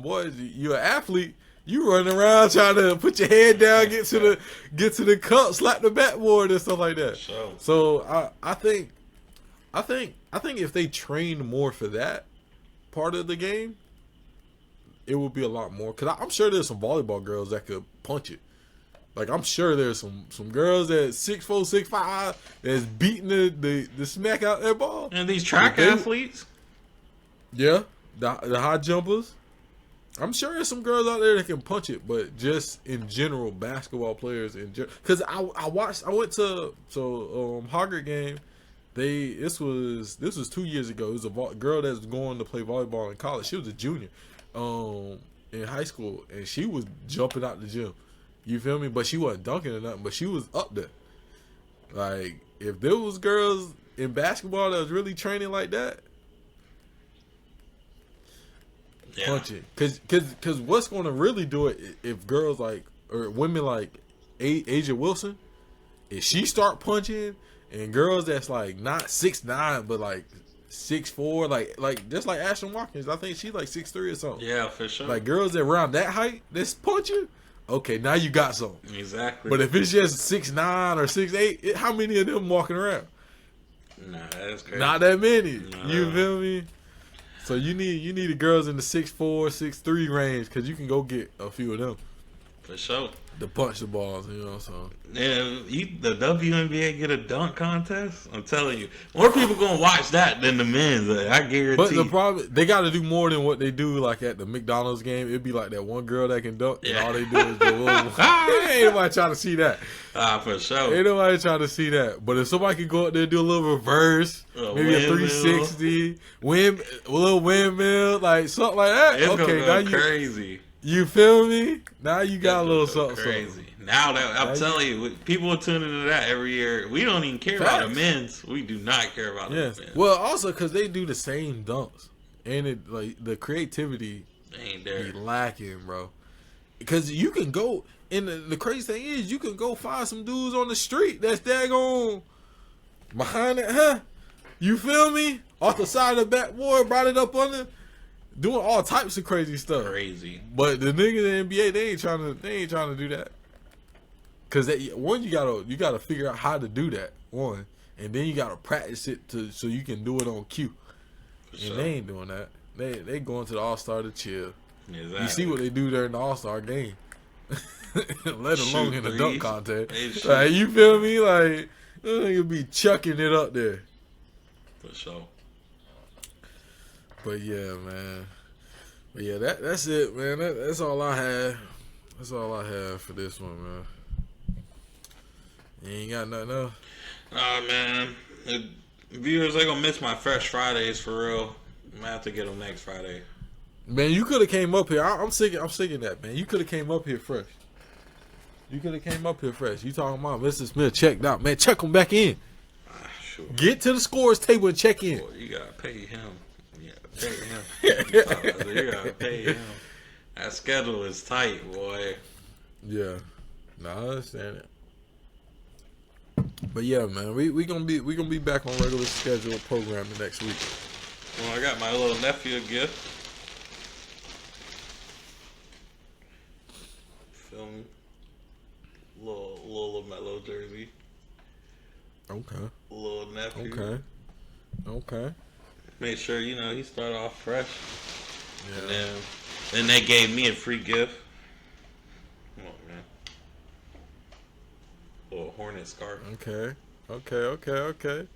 [SPEAKER 1] boys. You're an athlete. You running around trying to put your head down, get to the cup, slap the backboard and stuff like that.
[SPEAKER 2] Sure.
[SPEAKER 1] So I think if they trained more for that part of the game, it would be a lot more. Cause I'm sure there's some volleyball girls that could punch it. Like I'm sure there's some girls that 6'4", 6'5" that's beating the smack out that ball.
[SPEAKER 2] And these track athletes.
[SPEAKER 1] Yeah, the high jumpers. I'm sure there's some girls out there that can punch it, but just in general, basketball players in general. Because I went to Hoggard game. This was 2 years ago. It was a girl that was going to play volleyball in college. She was a junior, in high school, and she was jumping out the gym. You feel me? But she wasn't dunking or nothing. But she was up there. Like if there was girls in basketball that was really training like that.
[SPEAKER 2] Yeah.
[SPEAKER 1] Punching, cause what's going to really do it if girls like or women like Asia Wilson, if she start punching, and girls that's like not 6'9" but like 6'4", like just like Ashlyn Watkins, I think she's like 6'3" or something.
[SPEAKER 2] Yeah, for sure.
[SPEAKER 1] Like girls that around that height that's punching, okay, now you got something.
[SPEAKER 2] Exactly.
[SPEAKER 1] But if it's just 6'9" or 6'8", how many of them walking around?
[SPEAKER 2] Nah, that's crazy.
[SPEAKER 1] Not that many.
[SPEAKER 2] Nah.
[SPEAKER 1] You feel me? So you need the girls in the 6'4", 6'3" range, because you can go get a few of them.
[SPEAKER 2] For sure.
[SPEAKER 1] To punch the balls, so.
[SPEAKER 2] Yeah, the WNBA get a dunk contest? I'm telling you. More people going to watch that than the men's. I guarantee.
[SPEAKER 1] But the problem, they got to do more than what they do like at the McDonald's game. It'd be like that one girl that can dunk, and all they do is go over. Ain't nobody trying to see that.
[SPEAKER 2] For sure.
[SPEAKER 1] Ain't nobody trying to see that. But if somebody could go up there and do a little reverse, maybe a 360, a little windmill, like something like that.
[SPEAKER 2] It's
[SPEAKER 1] okay,
[SPEAKER 2] now
[SPEAKER 1] you
[SPEAKER 2] crazy.
[SPEAKER 1] You feel me? Now you got a little something.
[SPEAKER 2] Crazy. Now that I'm telling you, people are tuning into that every year. We don't even care about the men's. We do not care about the men's.
[SPEAKER 1] Well, also because they do the same dunks, and it like the creativity
[SPEAKER 2] ain't there.
[SPEAKER 1] Be lacking, bro. Because you can go, and the crazy thing is, you can go find some dudes on the street that's daggone behind it, huh? You feel me? Off the side of the backboard, brought it up under. Doing all types of crazy stuff.
[SPEAKER 2] Crazy.
[SPEAKER 1] But the niggas in the NBA, they ain't trying to do that. Cause you gotta figure out how to do that, one. And then you gotta practice it so you can do it on cue. And they ain't doing that. They going to the All-Star to chill.
[SPEAKER 2] Exactly.
[SPEAKER 1] You see what they do during the All-Star game. Let alone in the dunk contest. Like, you feel me? Like, you'll be chucking it up there.
[SPEAKER 2] For sure.
[SPEAKER 1] But yeah, man. But yeah, that's it, man. That's all I had. That's all I have for this one, man. You ain't got nothing else?
[SPEAKER 2] Nah, man. Viewers, they're gonna miss my Fresh Fridays for real. I'm gonna have to get them next Friday.
[SPEAKER 1] Man, you could have came up here. I'm sick of that, man. You could have came up here fresh. You talking about Mr. Smith checked out, man. Check him back in.
[SPEAKER 2] Sure.
[SPEAKER 1] Get to the scores table and check in.
[SPEAKER 2] Boy, you gotta pay him. You gotta pay him. That schedule is tight, boy.
[SPEAKER 1] Yeah, no, I understand it. But yeah, man, we gonna be back on regular scheduled programming next week.
[SPEAKER 2] Well, I got my little nephew a gift. Feel me? Little LaMelo jersey.
[SPEAKER 1] Okay.
[SPEAKER 2] Little nephew.
[SPEAKER 1] Okay.
[SPEAKER 2] Make sure he started off fresh. Yeah. And then they gave me a free gift. Come on, man. Little Hornet scarf.
[SPEAKER 1] Okay.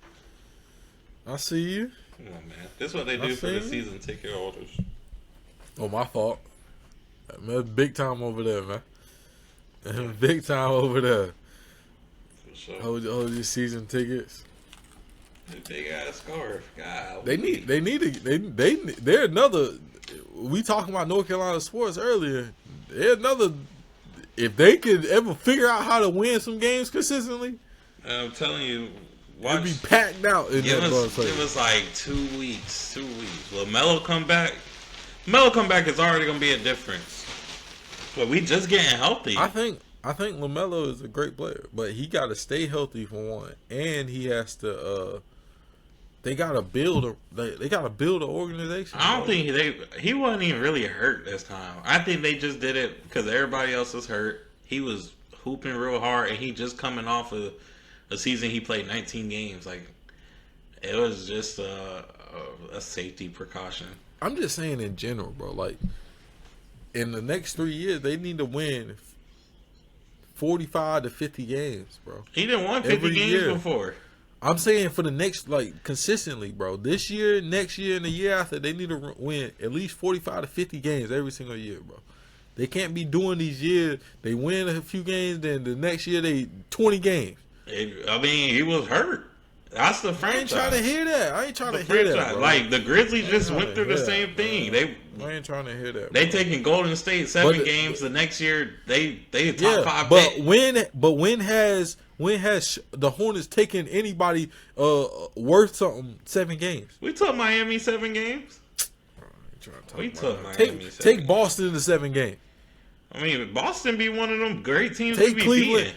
[SPEAKER 1] I see you.
[SPEAKER 2] Come on, man. This is what they do for the season ticket holders.
[SPEAKER 1] Oh, my fault. Man, big time over there, man. Big time over there.
[SPEAKER 2] For sure.
[SPEAKER 1] Hold your season tickets.
[SPEAKER 2] Big ass scarf. God.
[SPEAKER 1] They're another. We talking about North Carolina sports earlier. They're another. If they could ever figure out how to win some games consistently,
[SPEAKER 2] I'm telling you,
[SPEAKER 1] it'd be packed out in that place.
[SPEAKER 2] It was like 2 weeks. LaMelo come back. LaMelo come back is already gonna be a difference. But we just getting healthy.
[SPEAKER 1] I think LaMelo is a great player, but he got to stay healthy for one, and he has to. They gotta build they gotta build an organization.
[SPEAKER 2] I don't think he wasn't even really hurt this time. I think they just did it because everybody else was hurt. He was hooping real hard, and he just coming off of a season he played 19 games. Like it was just a safety precaution.
[SPEAKER 1] I'm just saying in general, bro. Like in the next 3 years, they need to win 45 to 50 games, bro.
[SPEAKER 2] He didn't win 50 games before.
[SPEAKER 1] I'm saying for the next, consistently, bro. This year, next year, and the year after, they need to win at least 45 to 50 games every single year, bro. They can't be doing these years. They win a few games, then the next year they 20 games.
[SPEAKER 2] He was hurt. That's the franchise.
[SPEAKER 1] I ain't trying to hear that. I ain't trying to hear that, bro.
[SPEAKER 2] Like, the Grizzlies just went through the same thing.
[SPEAKER 1] I ain't trying to hear that,
[SPEAKER 2] They taking Golden State 7 games. The next year, they top 5
[SPEAKER 1] but when has the Hornets taken anybody worth something 7 games?
[SPEAKER 2] We took Miami 7 games.
[SPEAKER 1] Take Boston in the 7 games.
[SPEAKER 2] I mean, Boston be one of them great teams.
[SPEAKER 1] Take Cleveland.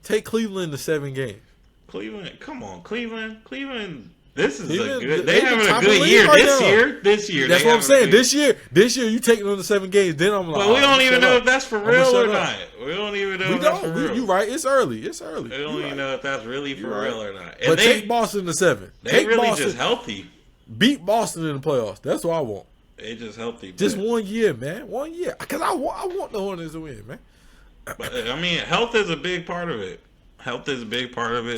[SPEAKER 1] Take Cleveland to 7 games.
[SPEAKER 2] Cleveland, come on, Cleveland. This is
[SPEAKER 1] Cleveland,
[SPEAKER 2] a good. They having a good
[SPEAKER 1] year
[SPEAKER 2] year. This year.
[SPEAKER 1] That's what I'm saying. This year, you taking them to 7 games. Then I'm like,
[SPEAKER 2] but we don't even know if that's for real or not. We don't even know.
[SPEAKER 1] We don't. You right. It's early.
[SPEAKER 2] We don't even know if that's really for real or not.
[SPEAKER 1] But take Boston to 7.
[SPEAKER 2] They really just healthy.
[SPEAKER 1] Beat Boston in the playoffs. That's what I want.
[SPEAKER 2] They just healthy.
[SPEAKER 1] Just 1 year, man. 1 year. Because I want the Hornets to win, man.
[SPEAKER 2] But I mean, health is a big part of it.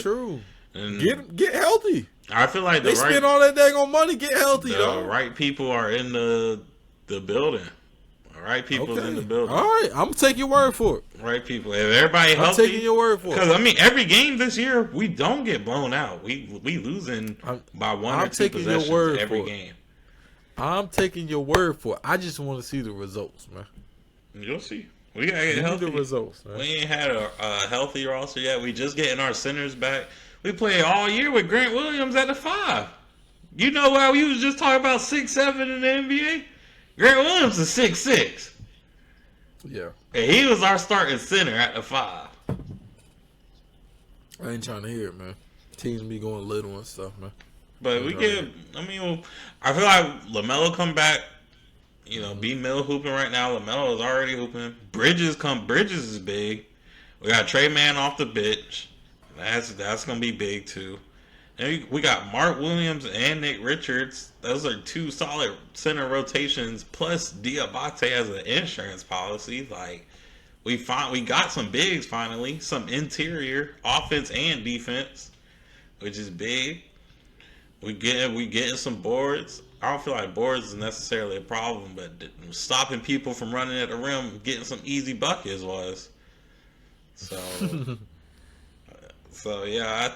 [SPEAKER 1] True.
[SPEAKER 2] And
[SPEAKER 1] get healthy.
[SPEAKER 2] I feel like
[SPEAKER 1] they spend all that daggone money. Get healthy, though.
[SPEAKER 2] The right people are in the building. The right people's in the building.
[SPEAKER 1] All right, I'm taking your word for it.
[SPEAKER 2] Right people. If everybody healthy,
[SPEAKER 1] I'm taking your word for it.
[SPEAKER 2] Because I mean, every game this year, we don't get blown out. We losing by 1 or 2 possessions every game.
[SPEAKER 1] I'm taking your word for it. I just want to see the results, man.
[SPEAKER 2] You'll see. We gotta get healthy.
[SPEAKER 1] The results, man.
[SPEAKER 2] We ain't had a healthy roster yet. We just getting our centers back. We played all year with Grant Williams at the 5. You know why we was just talking about 6'7" in the NBA? Grant Williams is 6'6".
[SPEAKER 1] Yeah.
[SPEAKER 2] And he was our starting center at the 5.
[SPEAKER 1] I ain't trying to hear it, man. Teams be going little and stuff, man.
[SPEAKER 2] But I feel like LaMelo come back. B Mill hooping right now. LaMelo is already hooping. Bridges is big. We got Trey Mann off the bench. That's gonna be big too. And we got Mark Williams and Nick Richards. Those are 2 solid center rotations. Plus Diabate has an insurance policy. Like we got some bigs finally, some interior offense and defense, which is big. We getting some boards. I don't feel like boards is necessarily a problem, but stopping people from running at the rim, getting some easy buckets was. So yeah,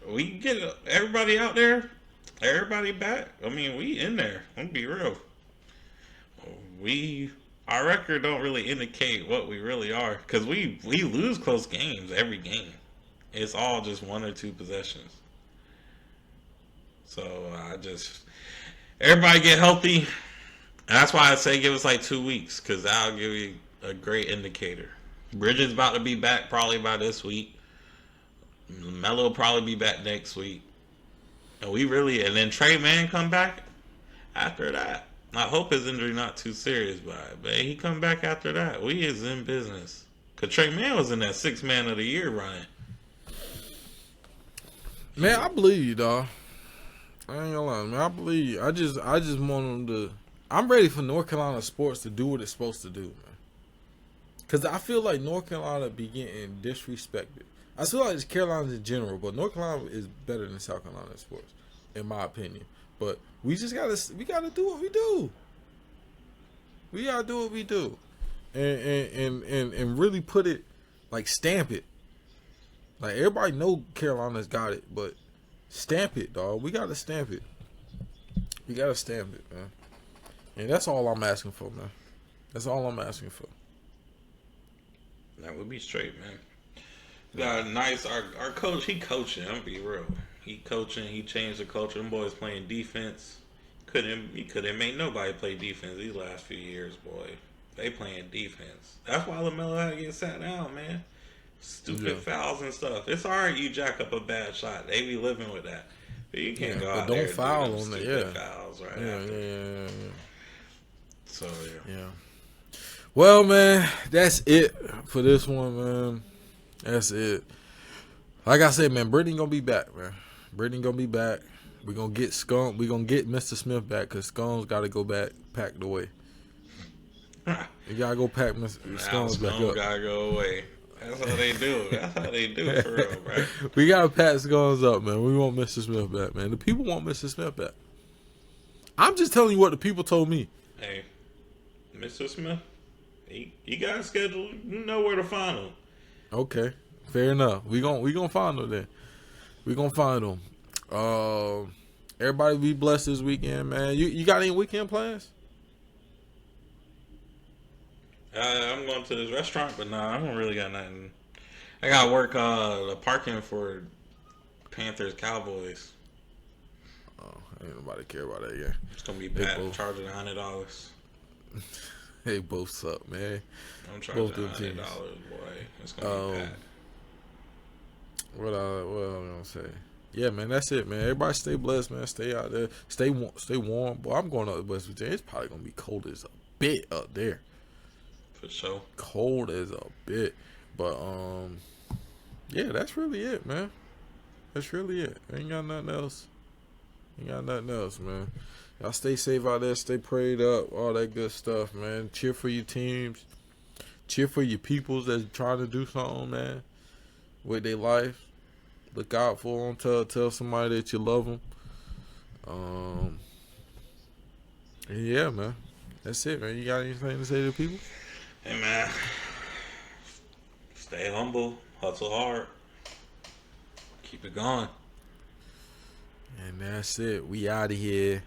[SPEAKER 2] we get everybody out there, everybody back. I mean, we in there. I'm gonna be real. Our record don't really indicate what we really are because we lose close games every game. It's all just 1 or 2 possessions. So everybody get healthy. And that's why I say give us like 2 weeks because that'll give you a great indicator. Bridges about to be back probably by this week. Melo will probably be back next week. And then Trey Mann come back after that. I hope his injury not too serious, but he come back after that. We is in business. Cause Trey Mann was in that 6th man of the year running.
[SPEAKER 1] Man, I believe you, dog. I ain't gonna lie, man. I believe you. I just want them to. I'm ready for North Carolina sports to do what it's supposed to do, man. Cause I feel like North Carolina be getting disrespected. I feel like it's Carolina in general, but North Carolina is better than South Carolina in sports, in my opinion. But we gotta do what we do. We gotta do what we do, and really put it, like stamp it. Like everybody know Carolina's got it, but stamp it, dog. We gotta stamp it. We gotta stamp it, man. And that's all I'm asking for, man. That's all I'm asking for.
[SPEAKER 2] That would be straight, man. Got a nice our coach. He coaching. I'm gonna be real. He coaching. He changed the culture. Them boys playing defense. He couldn't make nobody play defense these last few years, boy. They playing defense. That's why LaMelo had to get sat down, man. Stupid fouls and stuff. It's alright you jack up a bad shot. They be living with that. But you can't go out there and
[SPEAKER 1] foul
[SPEAKER 2] do
[SPEAKER 1] on
[SPEAKER 2] them stupid fouls right after.
[SPEAKER 1] Yeah.
[SPEAKER 2] So
[SPEAKER 1] yeah. Well, man, that's it for this one, man. That's it. Like I said, man, Britney gonna be back, man. Britney gonna be back. We gonna get Skunk. We gonna get Mr. Smith back because Skunk's got to go back packed away. You gotta go pack Mr. Skunk's back up.
[SPEAKER 2] Gotta go away. That's how they do. That's how they do it for real, bro.
[SPEAKER 1] We gotta pack Skunk's up, man. We want Mr. Smith back, man. The people want Mr. Smith back. I'm just telling you what the people told me.
[SPEAKER 2] Hey, Mr. Smith, he got a schedule. You know where to find him.
[SPEAKER 1] Okay, fair enough. We gonna find him then. We gonna find him. Everybody be blessed this weekend, man. You got any weekend plans?
[SPEAKER 2] I'm going to this restaurant, but nah, I don't really got nothing. I gotta work the parking for Panthers Cowboys.
[SPEAKER 1] Oh, ain't nobody care about that yet.
[SPEAKER 2] It's gonna be bad. Charging $100.
[SPEAKER 1] They both suck, man.
[SPEAKER 2] I'm charging $100, boy. It's gonna be bad.
[SPEAKER 1] What I'm gonna say? Yeah, man, that's it, man. Everybody stay blessed, man. Stay out there. Stay warm. Boy, I'm going up to West Virginia. It's probably going to be cold as a bit up there.
[SPEAKER 2] For sure.
[SPEAKER 1] Cold as a bit. But, yeah, that's really it, man. That's really it. Ain't got nothing else. Man. Y'all stay safe out there. Stay prayed up. All that good stuff, man. Cheer for your teams. Cheer for your peoples that's trying to do something, man, with their life. Look out for them. Tell somebody that you love them. Yeah, man. That's it, man. You got anything to say to people?
[SPEAKER 2] Hey, man. Stay humble. Hustle hard. Keep it going.
[SPEAKER 1] And that's it. We out of here.